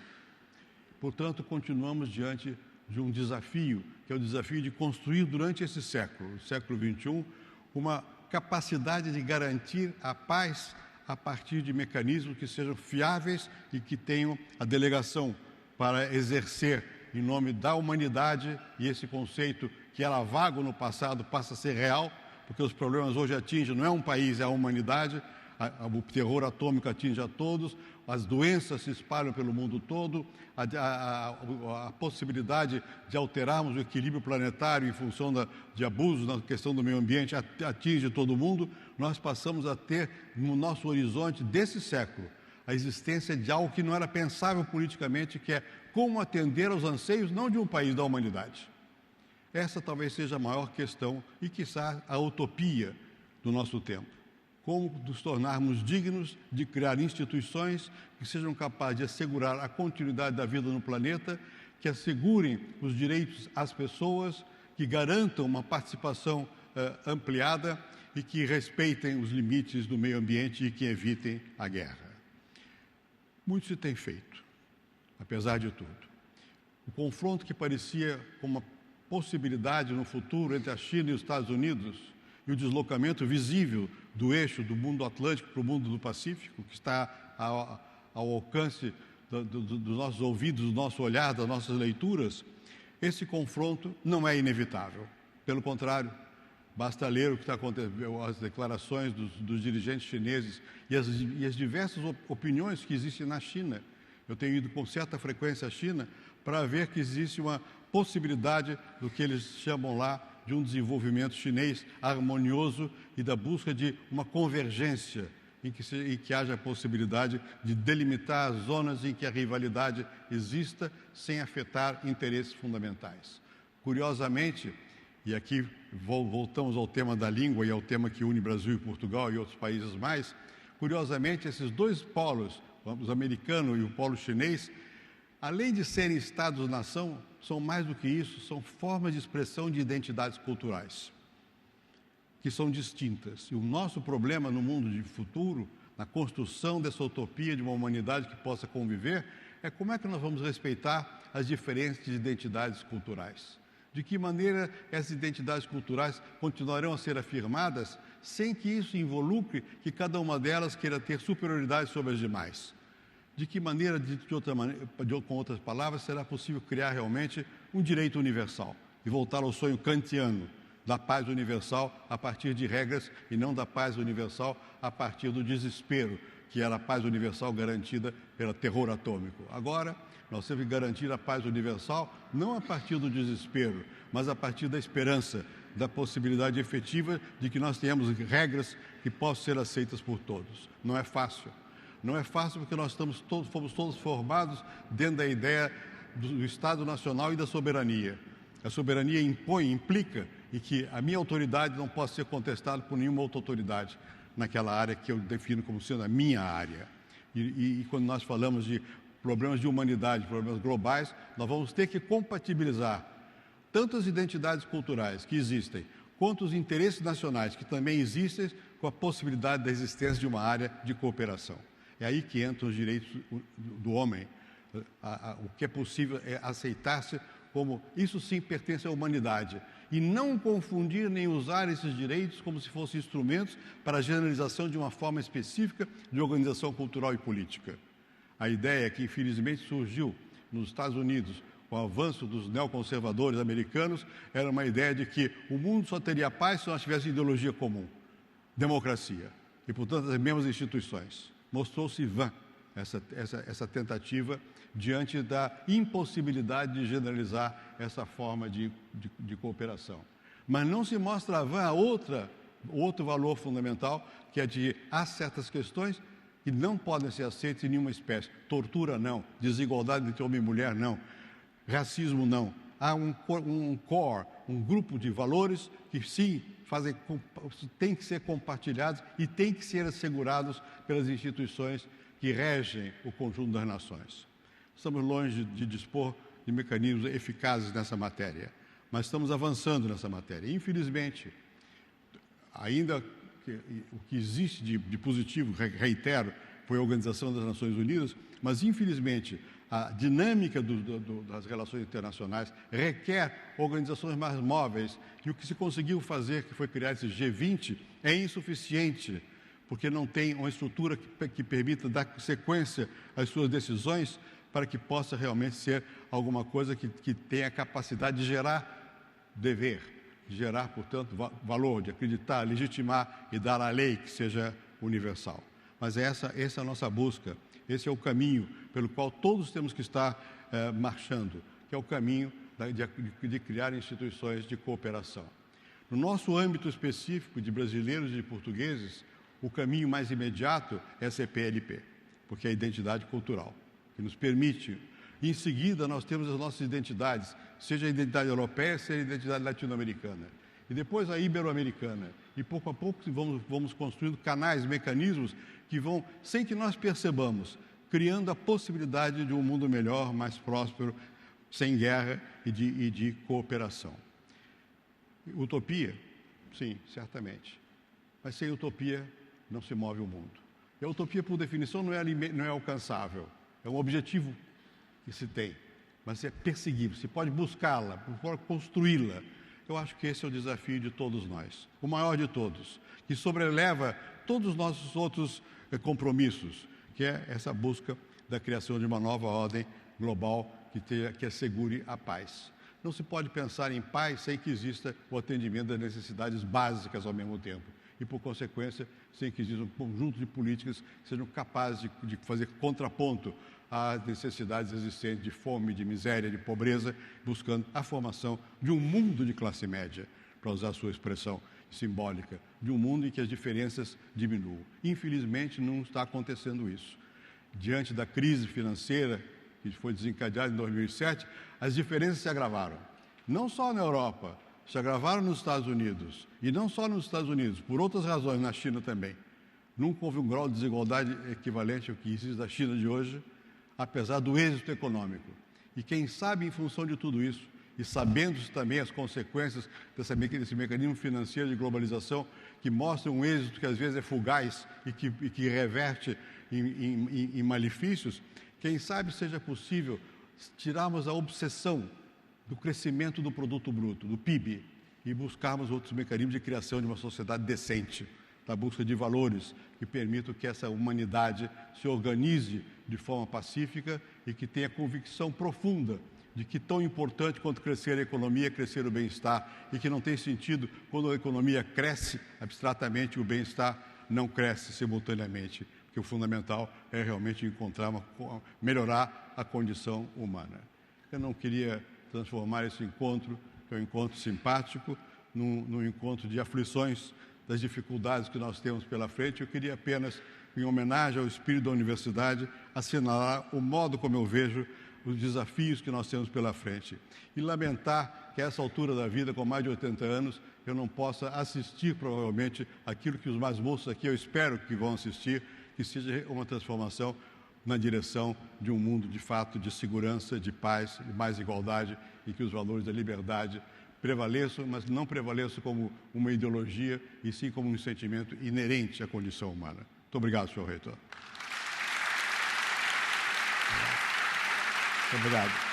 Portanto, continuamos diante de um desafio, que é o desafio de construir durante esse século, o século XXI, uma capacidade de garantir a paz a partir de mecanismos que sejam fiáveis e que tenham a delegação para exercer em nome da humanidade, e esse conceito que era vago no passado passa a ser real, porque os problemas hoje atingem, não é um país, é a humanidade, o terror atômico atinge a todos, as doenças se espalham pelo mundo todo, a possibilidade de alterarmos o equilíbrio planetário em função de abusos na questão do meio ambiente atinge todo mundo. Nós passamos a ter no nosso horizonte desse século a existência de algo que não era pensável politicamente, que é como atender aos anseios não de um país, da humanidade. Essa talvez seja a maior questão e, quiçá, a utopia do nosso tempo. Como nos tornarmos dignos de criar instituições que sejam capazes de assegurar a continuidade da vida no planeta, que assegurem os direitos às pessoas, que garantam uma participação ampliada e que respeitem os limites do meio ambiente e que evitem a guerra. Muito se tem feito, apesar de tudo. O confronto que parecia como uma possibilidade no futuro entre a China e os Estados Unidos e o deslocamento visível do eixo do mundo atlântico para o mundo do Pacífico, que está ao alcance dos nossos ouvidos, do nosso olhar, das nossas leituras, esse confronto não é inevitável. Pelo contrário, basta ler o que está acontecendo, as declarações dos dirigentes chineses e as diversas opiniões que existem na China. Eu tenho ido com certa frequência à China para ver que existe uma possibilidade do que eles chamam lá de um desenvolvimento chinês harmonioso e da busca de uma convergência em que haja a possibilidade de delimitar as zonas em que a rivalidade exista sem afetar interesses fundamentais. Curiosamente, e aqui voltamos ao tema da língua e ao tema que une Brasil e Portugal e outros países mais, curiosamente, esses dois polos, o americano e o polo chinês, além de serem Estados-nação, são mais do que isso, são formas de expressão de identidades culturais, que são distintas. E o nosso problema no mundo de futuro, na construção dessa utopia de uma humanidade que possa conviver, é como é que nós vamos respeitar as diferentes identidades culturais. De que maneira essas identidades culturais continuarão a ser afirmadas sem que isso involucre que cada uma delas queira ter superioridade sobre as demais. De que maneira, com outras palavras, será possível criar realmente um direito universal e voltar ao sonho kantiano da paz universal a partir de regras e não da paz universal a partir do desespero, que era a paz universal garantida pelo terror atômico. Agora, nós temos que garantir a paz universal não a partir do desespero, mas a partir da esperança, da possibilidade efetiva de que nós tenhamos regras que possam ser aceitas por todos. Não é fácil. Não é fácil porque nós fomos todos formados dentro da ideia do Estado Nacional e da soberania. A soberania implica em que a minha autoridade não pode ser contestada por nenhuma outra autoridade naquela área que eu defino como sendo a minha área. E quando nós falamos de problemas de humanidade, problemas globais, nós vamos ter que compatibilizar tanto as identidades culturais que existem, quanto os interesses nacionais que também existem, com a possibilidade da existência de uma área de cooperação. É aí que entram os direitos do homem. O que é possível é aceitar-se como isso sim pertence à humanidade e não confundir nem usar esses direitos como se fossem instrumentos para a generalização de uma forma específica de organização cultural e política. A ideia que infelizmente surgiu nos Estados Unidos com o avanço dos neoconservadores americanos era uma ideia de que o mundo só teria paz se nós tivéssemos ideologia comum, democracia e, portanto, as mesmas instituições. Mostrou-se vã essa tentativa diante da impossibilidade de generalizar essa forma de cooperação. Mas não se mostra vã outro valor fundamental, que é de há certas questões que não podem ser aceitas em nenhuma espécie. Tortura não, desigualdade entre homem e mulher não, racismo não. Há um core, um grupo de valores que sim têm que ser compartilhados e têm que ser assegurados pelas instituições que regem o conjunto das nações. Estamos longe de dispor de mecanismos eficazes nessa matéria, mas estamos avançando nessa matéria. Infelizmente, ainda o que existe de positivo, reitero, foi a Organização das Nações Unidas, mas infelizmente a dinâmica das relações internacionais requer organizações mais móveis e o que se conseguiu fazer, que foi criar esse G20, é insuficiente, porque não tem uma estrutura que permita dar sequência às suas decisões para que possa realmente ser alguma coisa que tenha a capacidade de gerar dever, de gerar, portanto, valor, de acreditar, legitimar e dar a lei que seja universal. Mas essa é a nossa busca, esse é o caminho pelo qual todos temos que estar marchando, que é o caminho de criar instituições de cooperação. No nosso âmbito específico de brasileiros e de portugueses, o caminho mais imediato é a CPLP. porque é a identidade cultural, que nos permite. E em seguida, nós temos as nossas identidades, seja a identidade europeia, seja a identidade latino-americana. E depois a ibero-americana. E pouco a pouco vamos construindo canais, mecanismos que vão, sem que nós percebamos, criando a possibilidade de um mundo melhor, mais próspero, sem guerra e de cooperação. Utopia? Sim, certamente. Mas sem utopia não se move o mundo. E a utopia, por definição, não é alcançável. É um objetivo que se tem, mas é perseguível. Se pode buscá-la, pode construí-la. Eu acho que esse é o desafio de todos nós, o maior de todos, que sobreleva todos os nossos outros compromissos, que é essa busca da criação de uma nova ordem global que assegure a paz. Não se pode pensar em paz sem que exista o atendimento das necessidades básicas ao mesmo tempo. E, por consequência, sem que exista um conjunto de políticas que sejam capazes de fazer contraponto às necessidades existentes de fome, de miséria, de pobreza, buscando a formação de um mundo de classe média, para usar a sua expressão simbólica, de um mundo em que as diferenças diminuam. Infelizmente, não está acontecendo isso. Diante da crise financeira que foi desencadeada em 2007, as diferenças se agravaram. Não só na Europa, se agravaram nos Estados Unidos. E não só nos Estados Unidos, por outras razões, na China também. Nunca houve um grau de desigualdade equivalente ao que existe na China de hoje, apesar do êxito econômico. E quem sabe, em função de tudo isso, e sabendo-se também as consequências desse mecanismo financeiro de globalização, que mostra um êxito que às vezes é fugaz e que reverte em malefícios, quem sabe seja possível tirarmos a obsessão do crescimento do produto bruto, do PIB, e buscarmos outros mecanismos de criação de uma sociedade decente, da busca de valores que permitam que essa humanidade se organize de forma pacífica e que tenha convicção profunda de que tão importante quanto crescer a economia é crescer o bem-estar, e que não tem sentido quando a economia cresce abstratamente, o bem-estar não cresce simultaneamente, porque o fundamental é realmente melhorar a condição humana. Eu não queria transformar esse encontro, que é um encontro simpático, num encontro de aflições das dificuldades que nós temos pela frente. Eu queria apenas, em homenagem ao espírito da universidade, assinalar o modo como eu vejo os desafios que nós temos pela frente. E lamentar que a essa altura da vida, com mais de 80 anos, eu não possa assistir, provavelmente, aquilo que os mais moços aqui, eu espero que vão assistir, que seja uma transformação na direção de um mundo, de fato, de segurança, de paz, de mais igualdade, e que os valores da liberdade prevaleçam, mas não prevaleçam como uma ideologia, e sim como um sentimento inerente à condição humana. Muito obrigado, senhor reitor. Muito obrigado.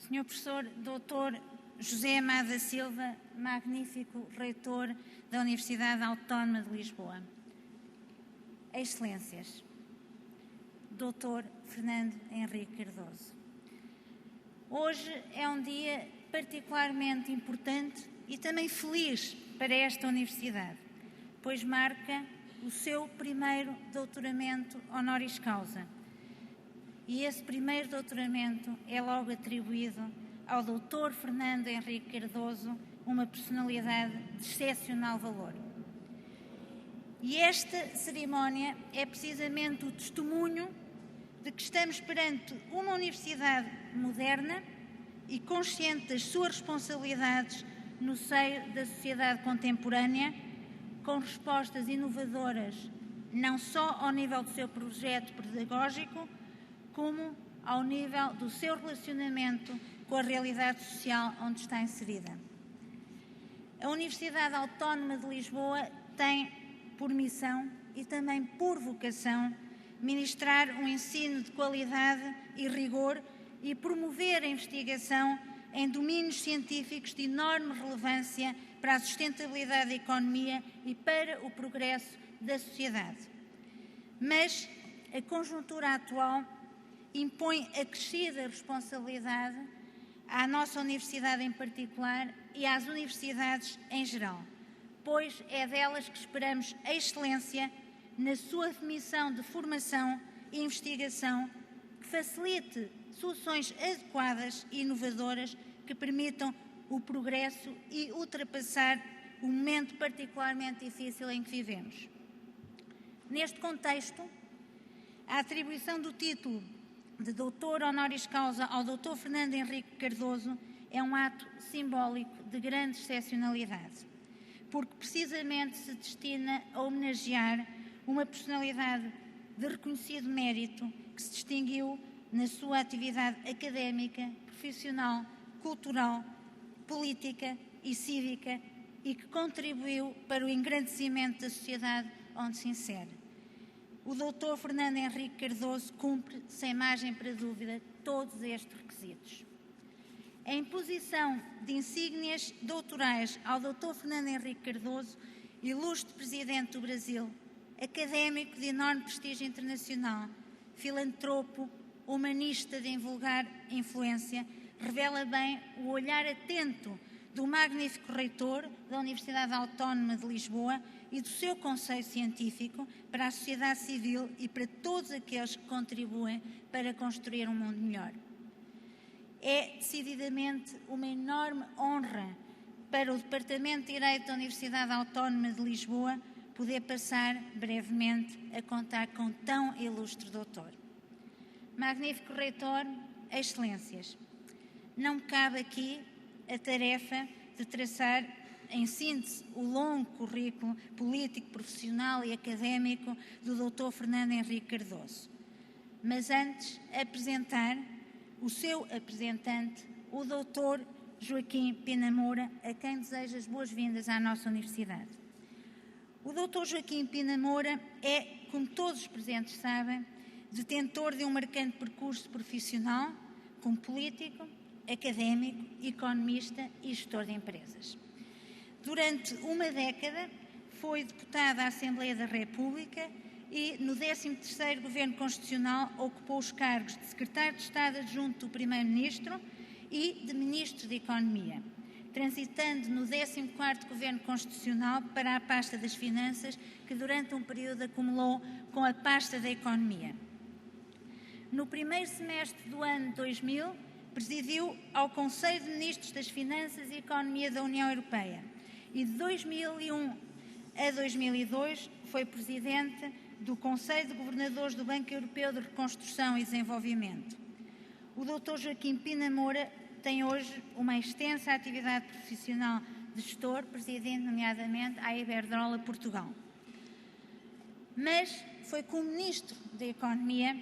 Senhor Professor Dr. José Amado da Silva, magnífico reitor da Universidade Autónoma de Lisboa. Excelências, Dr. Fernando Henrique Cardoso. Hoje é um dia particularmente importante e também feliz para esta universidade, pois marca o seu primeiro doutoramento honoris causa. E esse primeiro doutoramento é logo atribuído ao Dr. Fernando Henrique Cardoso, uma personalidade de excepcional valor. E esta cerimónia é precisamente o testemunho de que estamos perante uma universidade moderna e consciente das suas responsabilidades no seio da sociedade contemporânea, com respostas inovadoras não só ao nível do seu projeto pedagógico, como ao nível do seu relacionamento com a realidade social onde está inserida. A Universidade Autónoma de Lisboa tem por missão e também por vocação ministrar um ensino de qualidade e rigor e promover a investigação em domínios científicos de enorme relevância para a sustentabilidade da economia e para o progresso da sociedade. Mas a conjuntura atual impõe acrescida responsabilidade à nossa universidade em particular e às universidades em geral, pois é delas que esperamos a excelência na sua missão de formação e investigação que facilite soluções adequadas e inovadoras que permitam o progresso e ultrapassar o momento particularmente difícil em que vivemos. Neste contexto, a atribuição do título de Doutor Honoris Causa ao Dr. Fernando Henrique Cardoso é um ato simbólico de grande excepcionalidade, porque precisamente se destina a homenagear uma personalidade de reconhecido mérito que se distinguiu na sua atividade académica, profissional, cultural, política e cívica e que contribuiu para o engrandecimento da sociedade onde se insere. O Dr. Fernando Henrique Cardoso cumpre, sem margem para dúvida, todos estes requisitos. A imposição de insígnias doutorais ao Dr. Fernando Henrique Cardoso, ilustre Presidente do Brasil, académico de enorme prestígio internacional, filantropo, humanista de invulgar influência, revela bem o olhar atento do magnífico reitor da Universidade Autónoma de Lisboa e do seu conselho científico para a sociedade civil e para todos aqueles que contribuem para construir um mundo melhor. É decididamente uma enorme honra para o Departamento de Direito da Universidade Autónoma de Lisboa poder passar brevemente a contar com tão ilustre doutor. Magnífico reitor, excelências, não me cabe aqui a tarefa de traçar em síntese o longo currículo político, profissional e académico do Dr. Fernando Henrique Cardoso, mas antes apresentar o seu apresentante, o Dr. Joaquim Pina Moura, a quem desejo as boas-vindas à nossa universidade. O Dr. Joaquim Pina Moura é, como todos os presentes sabem, detentor de um marcante percurso profissional como político, académico, economista e gestor de empresas. Durante uma década foi deputado à Assembleia da República e no 13º Governo Constitucional ocupou os cargos de Secretário de Estado Adjunto do Primeiro-Ministro e de Ministro de Economia, transitando no 14º Governo Constitucional para a pasta das Finanças, que durante um período acumulou com a pasta da Economia. No primeiro semestre do ano 2000, presidiu ao Conselho de Ministros das Finanças e Economia da União Europeia e de 2001 a 2002 foi presidente do Conselho de Governadores do Banco Europeu de Reconstrução e Desenvolvimento. O Dr. Joaquim Pina Moura tem hoje uma extensa atividade profissional de gestor, presidindo nomeadamente a Iberdrola Portugal. Mas foi como Ministro da Economia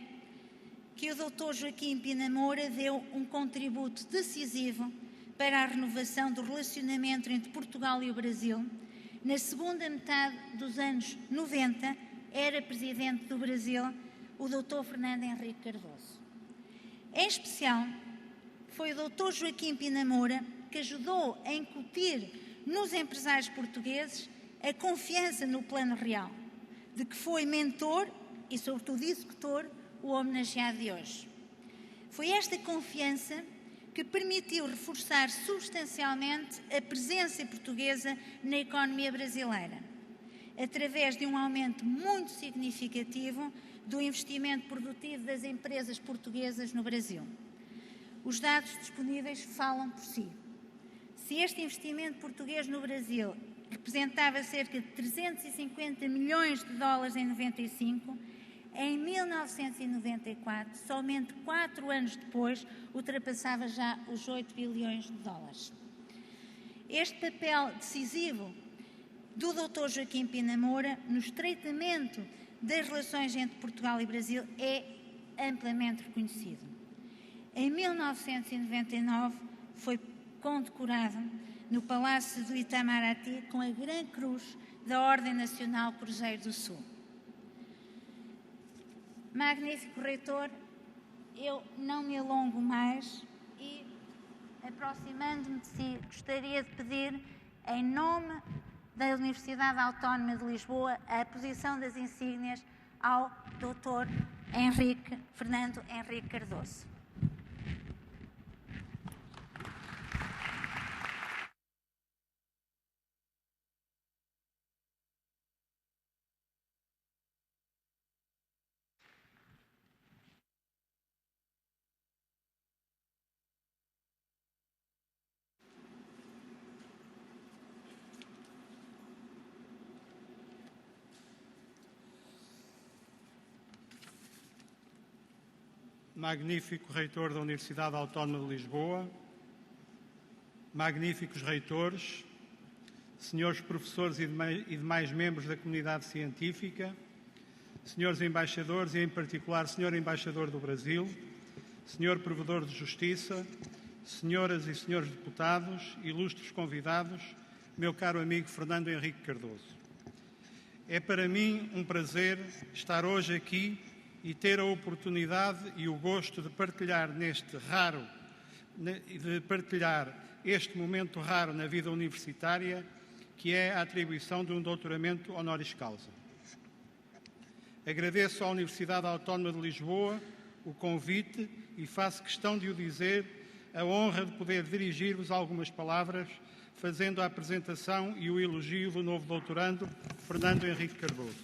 que o Dr. Joaquim Pina Moura deu um contributo decisivo para a renovação do relacionamento entre Portugal e o Brasil. Na segunda metade dos anos 90, era Presidente do Brasil o Dr. Fernando Henrique Cardoso. Em especial, foi o Dr. Joaquim Pina Moura que ajudou a incutir nos empresários portugueses a confiança no plano real, de que foi mentor e, sobretudo, executor o homenageado de hoje. Foi esta confiança que permitiu reforçar substancialmente a presença portuguesa na economia brasileira, através de um aumento muito significativo do investimento produtivo das empresas portuguesas no Brasil. Os dados disponíveis falam por si. Se este investimento português no Brasil representava cerca de 350 milhões de dólares em 95, em 1994, somente 4 anos depois, ultrapassava já os 8 bilhões de dólares. Este papel decisivo do Dr. Joaquim Pina Moura no estreitamento das relações entre Portugal e Brasil é amplamente reconhecido. Em 1999, foi condecorado no Palácio do Itamaraty com a Gran Cruz da Ordem Nacional Cruzeiro do Sul. Magnífico reitor, eu não me alongo mais e, aproximando-me de si, gostaria de pedir, em nome da Universidade Autónoma de Lisboa, a posição das insígnias ao Dr. Fernando Henrique Cardoso. Magnífico reitor da Universidade Autónoma de Lisboa, magníficos reitores, senhores professores e demais membros da comunidade científica, senhores embaixadores e, em particular, senhor embaixador do Brasil, senhor provedor de justiça, senhoras e senhores deputados, ilustres convidados, meu caro amigo Fernando Henrique Cardoso. É para mim um prazer estar hoje aqui e ter a oportunidade e o gosto de partilhar este momento raro na vida universitária, que é a atribuição de um doutoramento honoris causa. Agradeço à Universidade Autónoma de Lisboa o convite e faço questão de o dizer, a honra de poder dirigir-vos algumas palavras, fazendo a apresentação e o elogio do novo doutorando, Fernando Henrique Cardoso.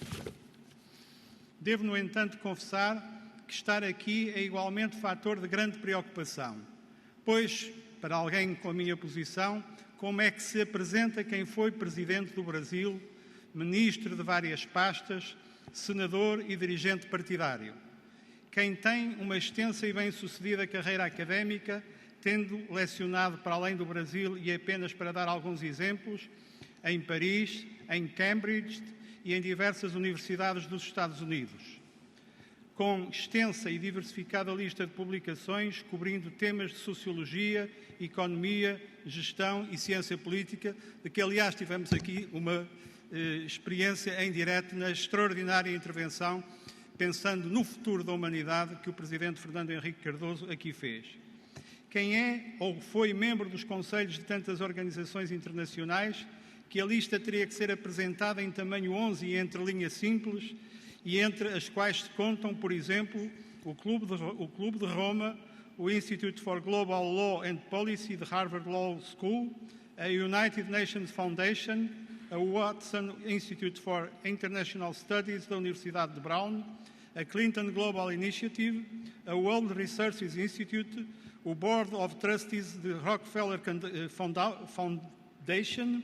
Devo, no entanto, confessar que estar aqui é igualmente fator de grande preocupação, pois, para alguém com a minha posição, como é que se apresenta quem foi Presidente do Brasil, Ministro de várias pastas, Senador e dirigente partidário? Quem tem uma extensa e bem-sucedida carreira académica, tendo lecionado para além do Brasil e apenas para dar alguns exemplos, em Paris, em Cambridge e em diversas universidades dos Estados Unidos, com extensa e diversificada lista de publicações cobrindo temas de sociologia, economia, gestão e ciência política, de que, aliás, tivemos aqui uma experiência em direto na extraordinária intervenção, pensando no futuro da humanidade, que o Presidente Fernando Henrique Cardoso aqui fez. Quem é ou foi membro dos conselhos de tantas organizações internacionais, que a lista teria que ser apresentada em tamanho 11 e entre linha simples, e entre as quais se contam, por exemplo, o Clube de Roma, o Institute for Global Law and Policy de Harvard Law School, a United Nations Foundation, a Watson Institute for International Studies da Universidade de Brown, a Clinton Global Initiative, a World Resources Institute, o Board of Trustees de Rockefeller Foundation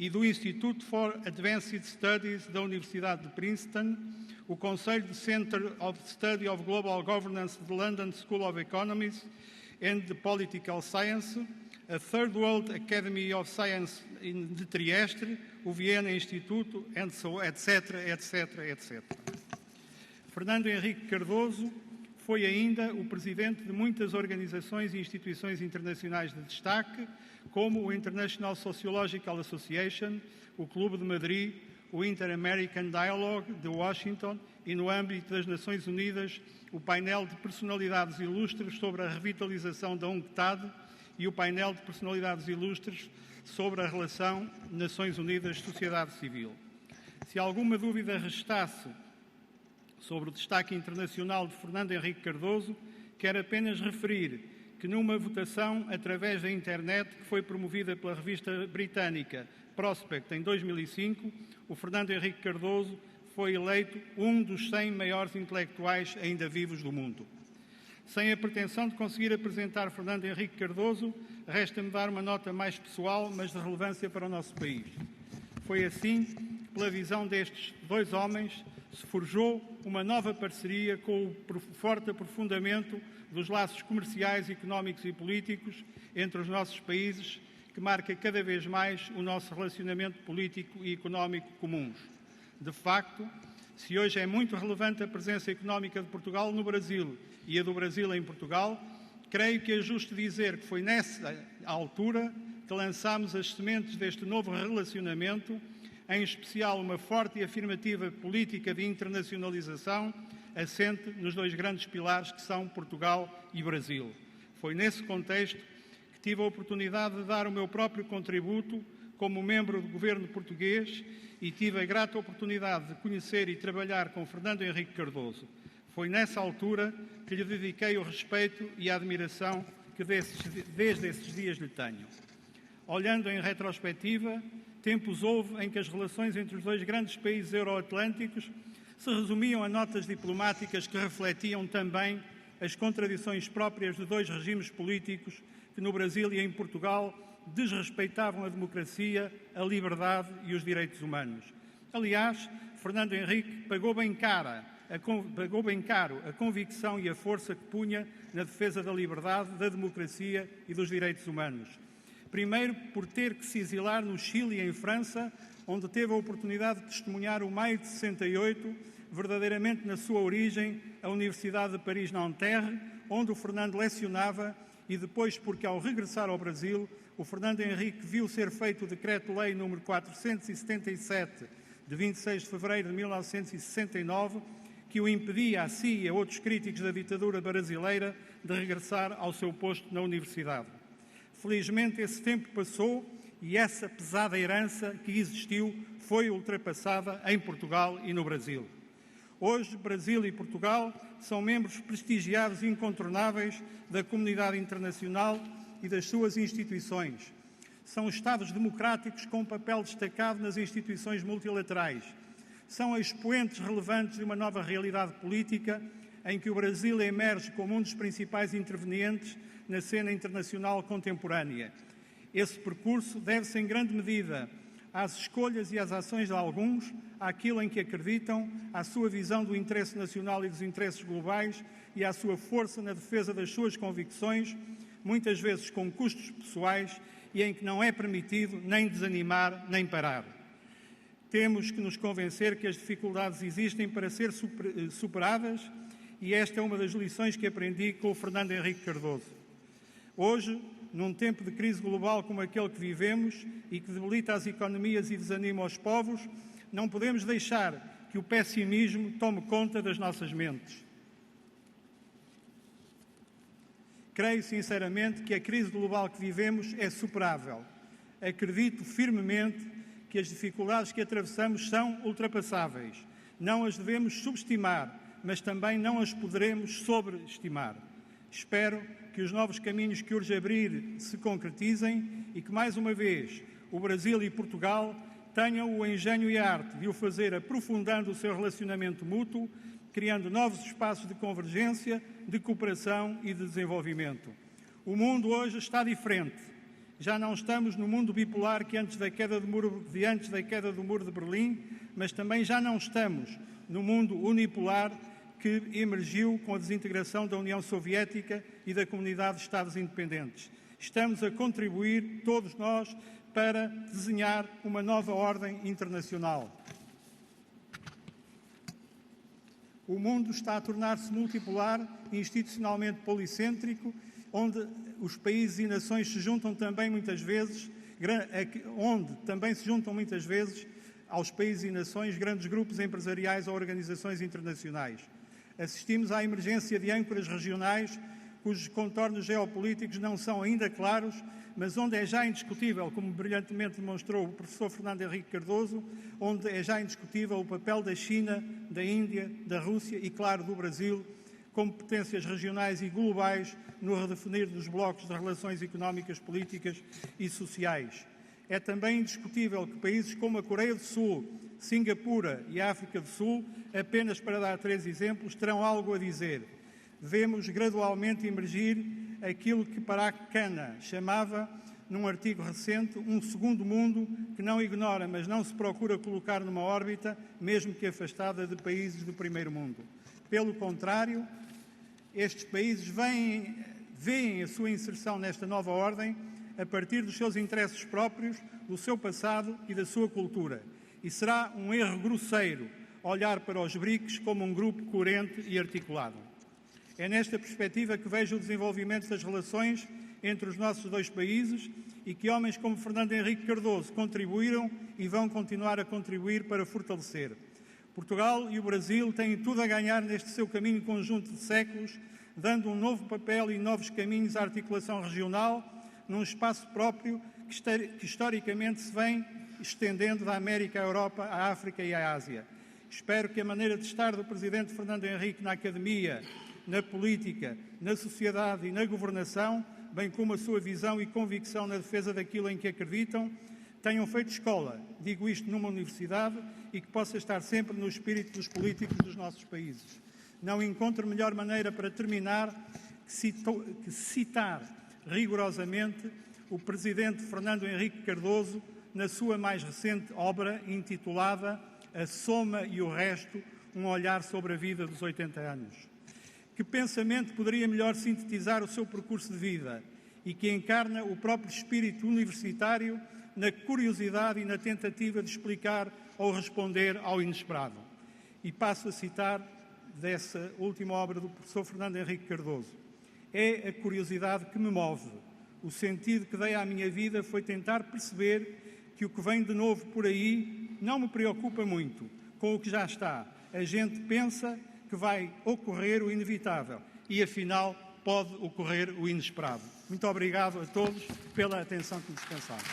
e do Institute for Advanced Studies da Universidade de Princeton, o Conselho do Center of Study of Global Governance de London School of Economics and Political Science, a Third World Academy of Science de Trieste, o Vienna Institute, etc. Fernando Henrique Cardoso foi ainda o presidente de muitas organizações e instituições internacionais de destaque, como o International Sociological Association, o Clube de Madrid, o Inter-American Dialogue de Washington e, no âmbito das Nações Unidas, o painel de personalidades ilustres sobre a revitalização da UNCTAD e o painel de personalidades ilustres sobre a relação Nações Unidas-Sociedade Civil. Se alguma dúvida restasse sobre o destaque internacional de Fernando Henrique Cardoso, quero apenas referir que numa votação através da internet que foi promovida pela revista britânica Prospect em 2005, o Fernando Henrique Cardoso foi eleito um dos 100 maiores intelectuais ainda vivos do mundo. Sem a pretensão de conseguir apresentar Fernando Henrique Cardoso, resta-me dar uma nota mais pessoal, mas de relevância para o nosso país. Foi assim, pela visão destes dois homens, se forjou uma nova parceria com o forte aprofundamento dos laços comerciais, económicos e políticos entre os nossos países, que marca cada vez mais o nosso relacionamento político e económico comuns. De facto, se hoje é muito relevante a presença económica de Portugal no Brasil e a do Brasil em Portugal, creio que é justo dizer que foi nessa altura que lançámos as sementes deste novo relacionamento, em especial uma forte e afirmativa política de internacionalização, assente nos dois grandes pilares que são Portugal e Brasil. Foi nesse contexto que tive a oportunidade de dar o meu próprio contributo como membro do governo português e tive a grata oportunidade de conhecer e trabalhar com Fernando Henrique Cardoso. Foi nessa altura que lhe dediquei o respeito e a admiração que desde esses dias lhe tenho. Olhando em retrospectiva, tempos houve em que as relações entre os dois grandes países euroatlânticos se resumiam a notas diplomáticas que refletiam também as contradições próprias de dois regimes políticos que no Brasil e em Portugal desrespeitavam a democracia, a liberdade e os direitos humanos. Aliás, Fernando Henrique pagou bem caro a convicção e a força que punha na defesa da liberdade, da democracia e dos direitos humanos. Primeiro, por ter que se exilar no Chile e em França, onde teve a oportunidade de testemunhar o Maio de 68, verdadeiramente na sua origem, a Universidade de Paris-Nanterre, onde o Fernando lecionava, e depois porque, ao regressar ao Brasil, o Fernando Henrique viu ser feito o Decreto-Lei nº 477, de 26 de fevereiro de 1969, que o impedia a si e a outros críticos da ditadura brasileira de regressar ao seu posto na universidade. Felizmente, esse tempo passou e essa pesada herança que existiu foi ultrapassada em Portugal e no Brasil. Hoje, Brasil e Portugal são membros prestigiados e incontornáveis da comunidade internacional e das suas instituições. São Estados democráticos com um papel destacado nas instituições multilaterais. São expoentes relevantes de uma nova realidade política em que o Brasil emerge como um dos principais intervenientes na cena internacional contemporânea. Esse percurso deve-se em grande medida às escolhas e às ações de alguns, àquilo em que acreditam, à sua visão do interesse nacional e dos interesses globais e à sua força na defesa das suas convicções, muitas vezes com custos pessoais e em que não é permitido nem desanimar nem parar. Temos que nos convencer que as dificuldades existem para ser superadas e esta é uma das lições que aprendi com o Fernando Henrique Cardoso. Hoje, num tempo de crise global como aquele que vivemos e que debilita as economias e desanima os povos, não podemos deixar que o pessimismo tome conta das nossas mentes. Creio sinceramente que a crise global que vivemos é superável. Acredito firmemente que as dificuldades que atravessamos são ultrapassáveis. Não as devemos subestimar, mas também não as poderemos sobreestimar. Espero que os novos caminhos que urge abrir se concretizem e que, mais uma vez, o Brasil e Portugal tenham o engenho e a arte de o fazer aprofundando o seu relacionamento mútuo, criando novos espaços de convergência, de cooperação e de desenvolvimento. O mundo hoje está diferente. Já não estamos no mundo bipolar que antes da queda do muro de Berlim, mas também já não estamos no mundo unipolar que emergiu com a desintegração da União Soviética e da Comunidade de Estados Independentes. Estamos a contribuir, todos nós, para desenhar uma nova ordem internacional. O mundo está a tornar-se multipolar e institucionalmente policêntrico, onde os países e nações se juntam também muitas vezes, aos países e nações grandes grupos empresariais ou organizações internacionais. Assistimos à emergência de âncoras regionais cujos contornos geopolíticos não são ainda claros, mas onde é já indiscutível, como brilhantemente demonstrou o professor Fernando Henrique Cardoso, onde é já indiscutível o papel da China, da Índia, da Rússia e, claro, do Brasil, como potências regionais e globais no redefinir dos blocos de relações económicas, políticas e sociais. É também indiscutível que países como a Coreia do Sul, Singapura e a África do Sul, apenas para dar 3 exemplos, terão algo a dizer. Vemos gradualmente emergir aquilo que Parag Khanna chamava, num artigo recente, um segundo mundo que não ignora, mas não se procura colocar numa órbita, mesmo que afastada de países do primeiro mundo. Pelo contrário, estes países veem a sua inserção nesta nova ordem a partir dos seus interesses próprios, do seu passado e da sua cultura. E será um erro grosseiro olhar para os BRICS como um grupo coerente e articulado. É nesta perspectiva que vejo o desenvolvimento das relações entre os nossos dois países e que homens como Fernando Henrique Cardoso contribuíram e vão continuar a contribuir para fortalecer. Portugal e o Brasil têm tudo a ganhar neste seu caminho conjunto de séculos, dando um novo papel e novos caminhos à articulação regional, num espaço próprio que historicamente se vem estendendo da América à Europa, à África e à Ásia. Espero que a maneira de estar do Presidente Fernando Henrique na academia, na política, na sociedade e na governação, bem como a sua visão e convicção na defesa daquilo em que acreditam, tenham feito escola, digo isto numa universidade, e que possa estar sempre no espírito dos políticos dos nossos países. Não encontro melhor maneira para terminar que citar rigorosamente o Presidente Fernando Henrique Cardoso na sua mais recente obra intitulada A Soma e o Resto, um olhar sobre a vida dos 80 anos. Que pensamento poderia melhor sintetizar o seu percurso de vida e que encarna o próprio espírito universitário na curiosidade e na tentativa de explicar ou responder ao inesperado. E passo a citar dessa última obra do professor Fernando Henrique Cardoso. É a curiosidade que me move. O sentido que dei à minha vida foi tentar perceber que o que vem de novo por aí não me preocupa muito com o que já está. A gente pensa que vai ocorrer o inevitável e, afinal, pode ocorrer o inesperado. Muito obrigado a todos pela atenção que me dispensaram.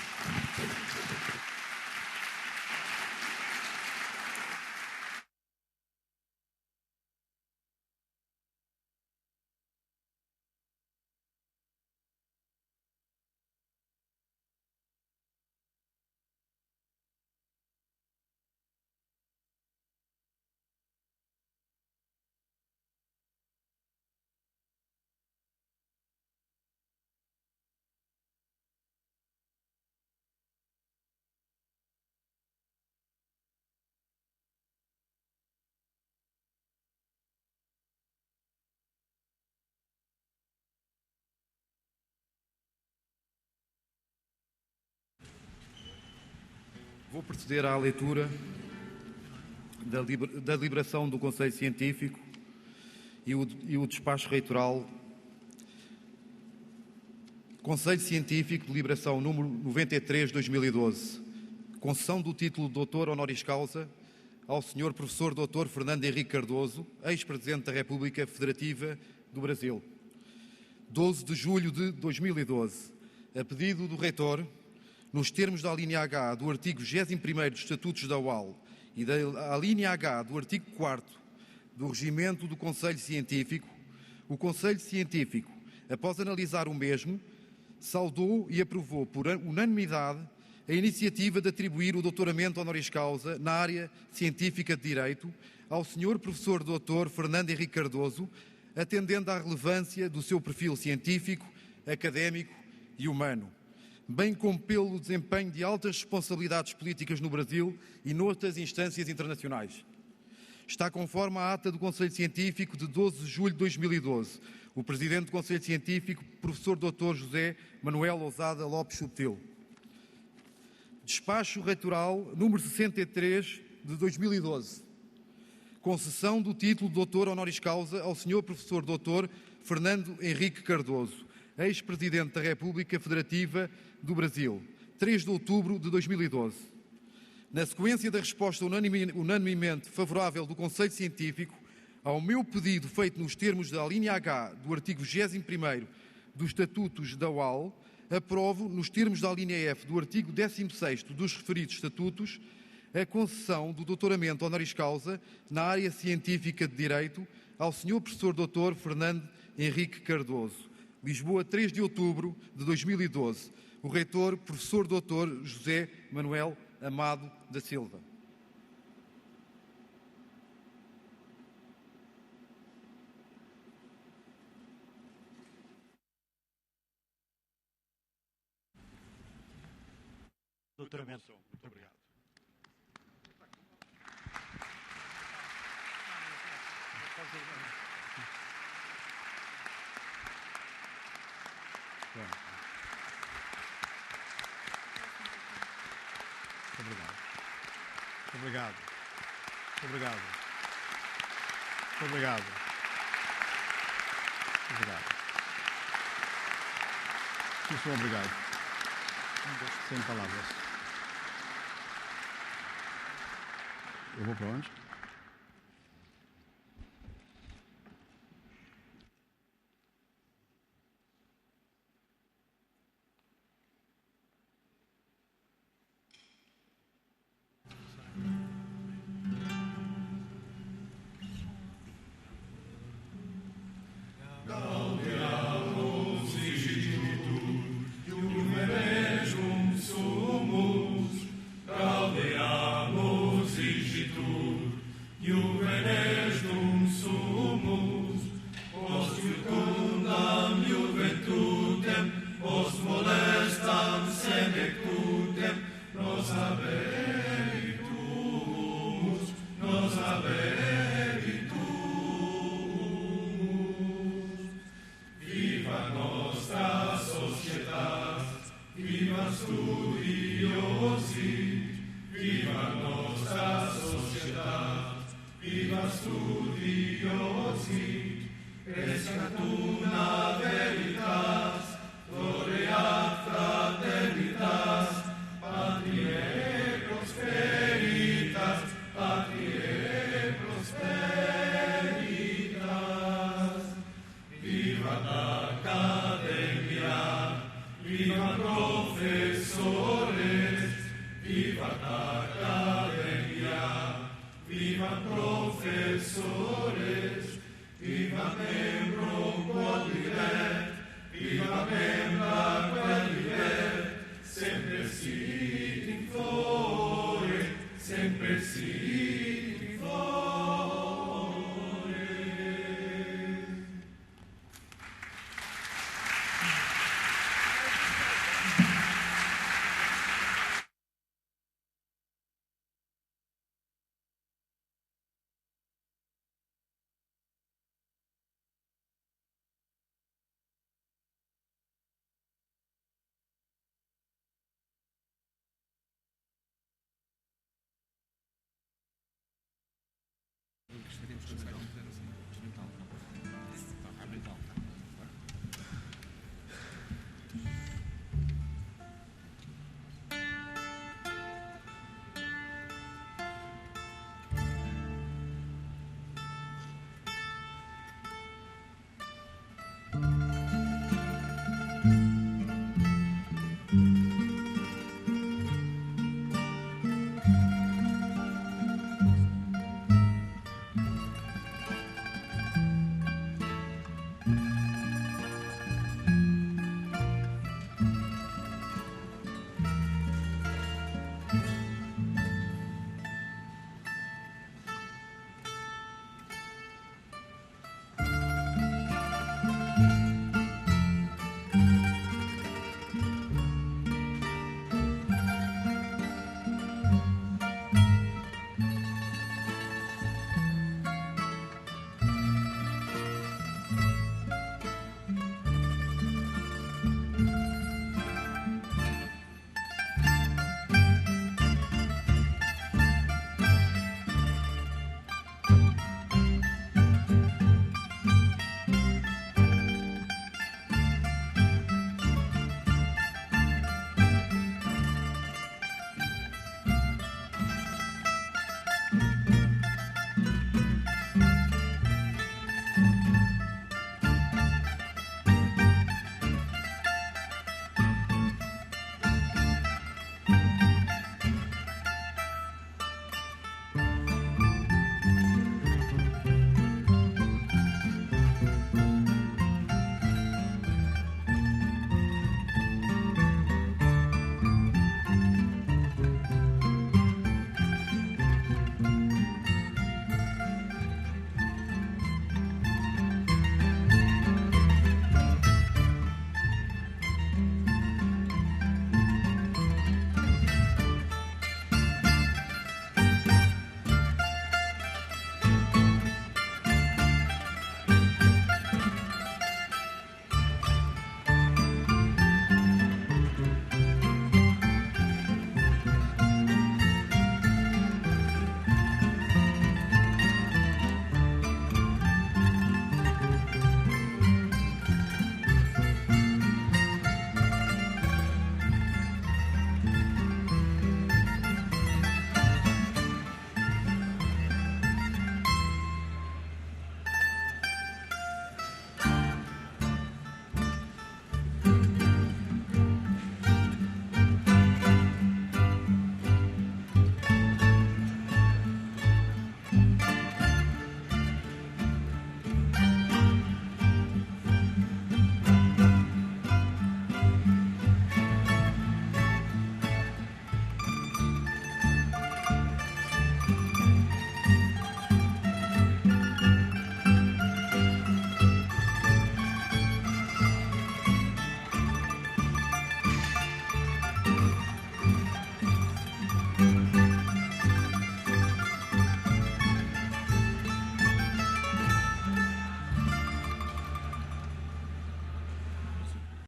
Vou proceder à leitura da deliberação do Conselho Científico e o despacho reitoral. Conselho Científico, deliberação número 93 de 2012. Concessão do título de Doutor Honoris Causa ao Sr. Professor Dr. Fernando Henrique Cardoso, ex-Presidente da República Federativa do Brasil. 12 de julho de 2012. A pedido do Reitor, nos termos da alínea H do artigo 21º dos Estatutos da UAL e da alínea H do artigo 4º do Regimento do Conselho Científico, o Conselho Científico, após analisar o mesmo, saudou e aprovou por unanimidade a iniciativa de atribuir o doutoramento honoris causa na área científica de Direito ao Sr. Professor Dr. Fernando Henrique Cardoso, atendendo à relevância do seu perfil científico, académico e humano, bem como pelo desempenho de altas responsabilidades políticas no Brasil e noutras instâncias internacionais. Está conforme a ata do Conselho Científico de 12 de julho de 2012. O Presidente do Conselho Científico, Professor Dr. José Manuel Lousada Lopes Subtil. Despacho Reitoral número 63 de 2012. Concessão do título de Doutor Honoris Causa ao Sr. Professor Dr. Fernando Henrique Cardoso, ex-Presidente da República Federativa do Brasil, 3 de outubro de 2012. Na sequência da resposta unanimemente favorável do Conselho Científico ao meu pedido feito nos termos da alínea H do artigo 21º dos Estatutos da UAL, aprovo, nos termos da alínea F do artigo 16º dos referidos Estatutos, a concessão do doutoramento honoris causa na área científica de Direito ao Sr. Professor Dr. Fernando Henrique Cardoso. Lisboa, 3 de outubro de 2012. O Reitor, Professor Dr. José Manuel Amado da Silva. Doutoramento. Muito obrigado. Muito obrigado. Muito obrigado. Muito obrigado. Muito obrigado. Muito obrigado. Sem palavras. Eu vou para onde? Viva professores, viva membro qualificado.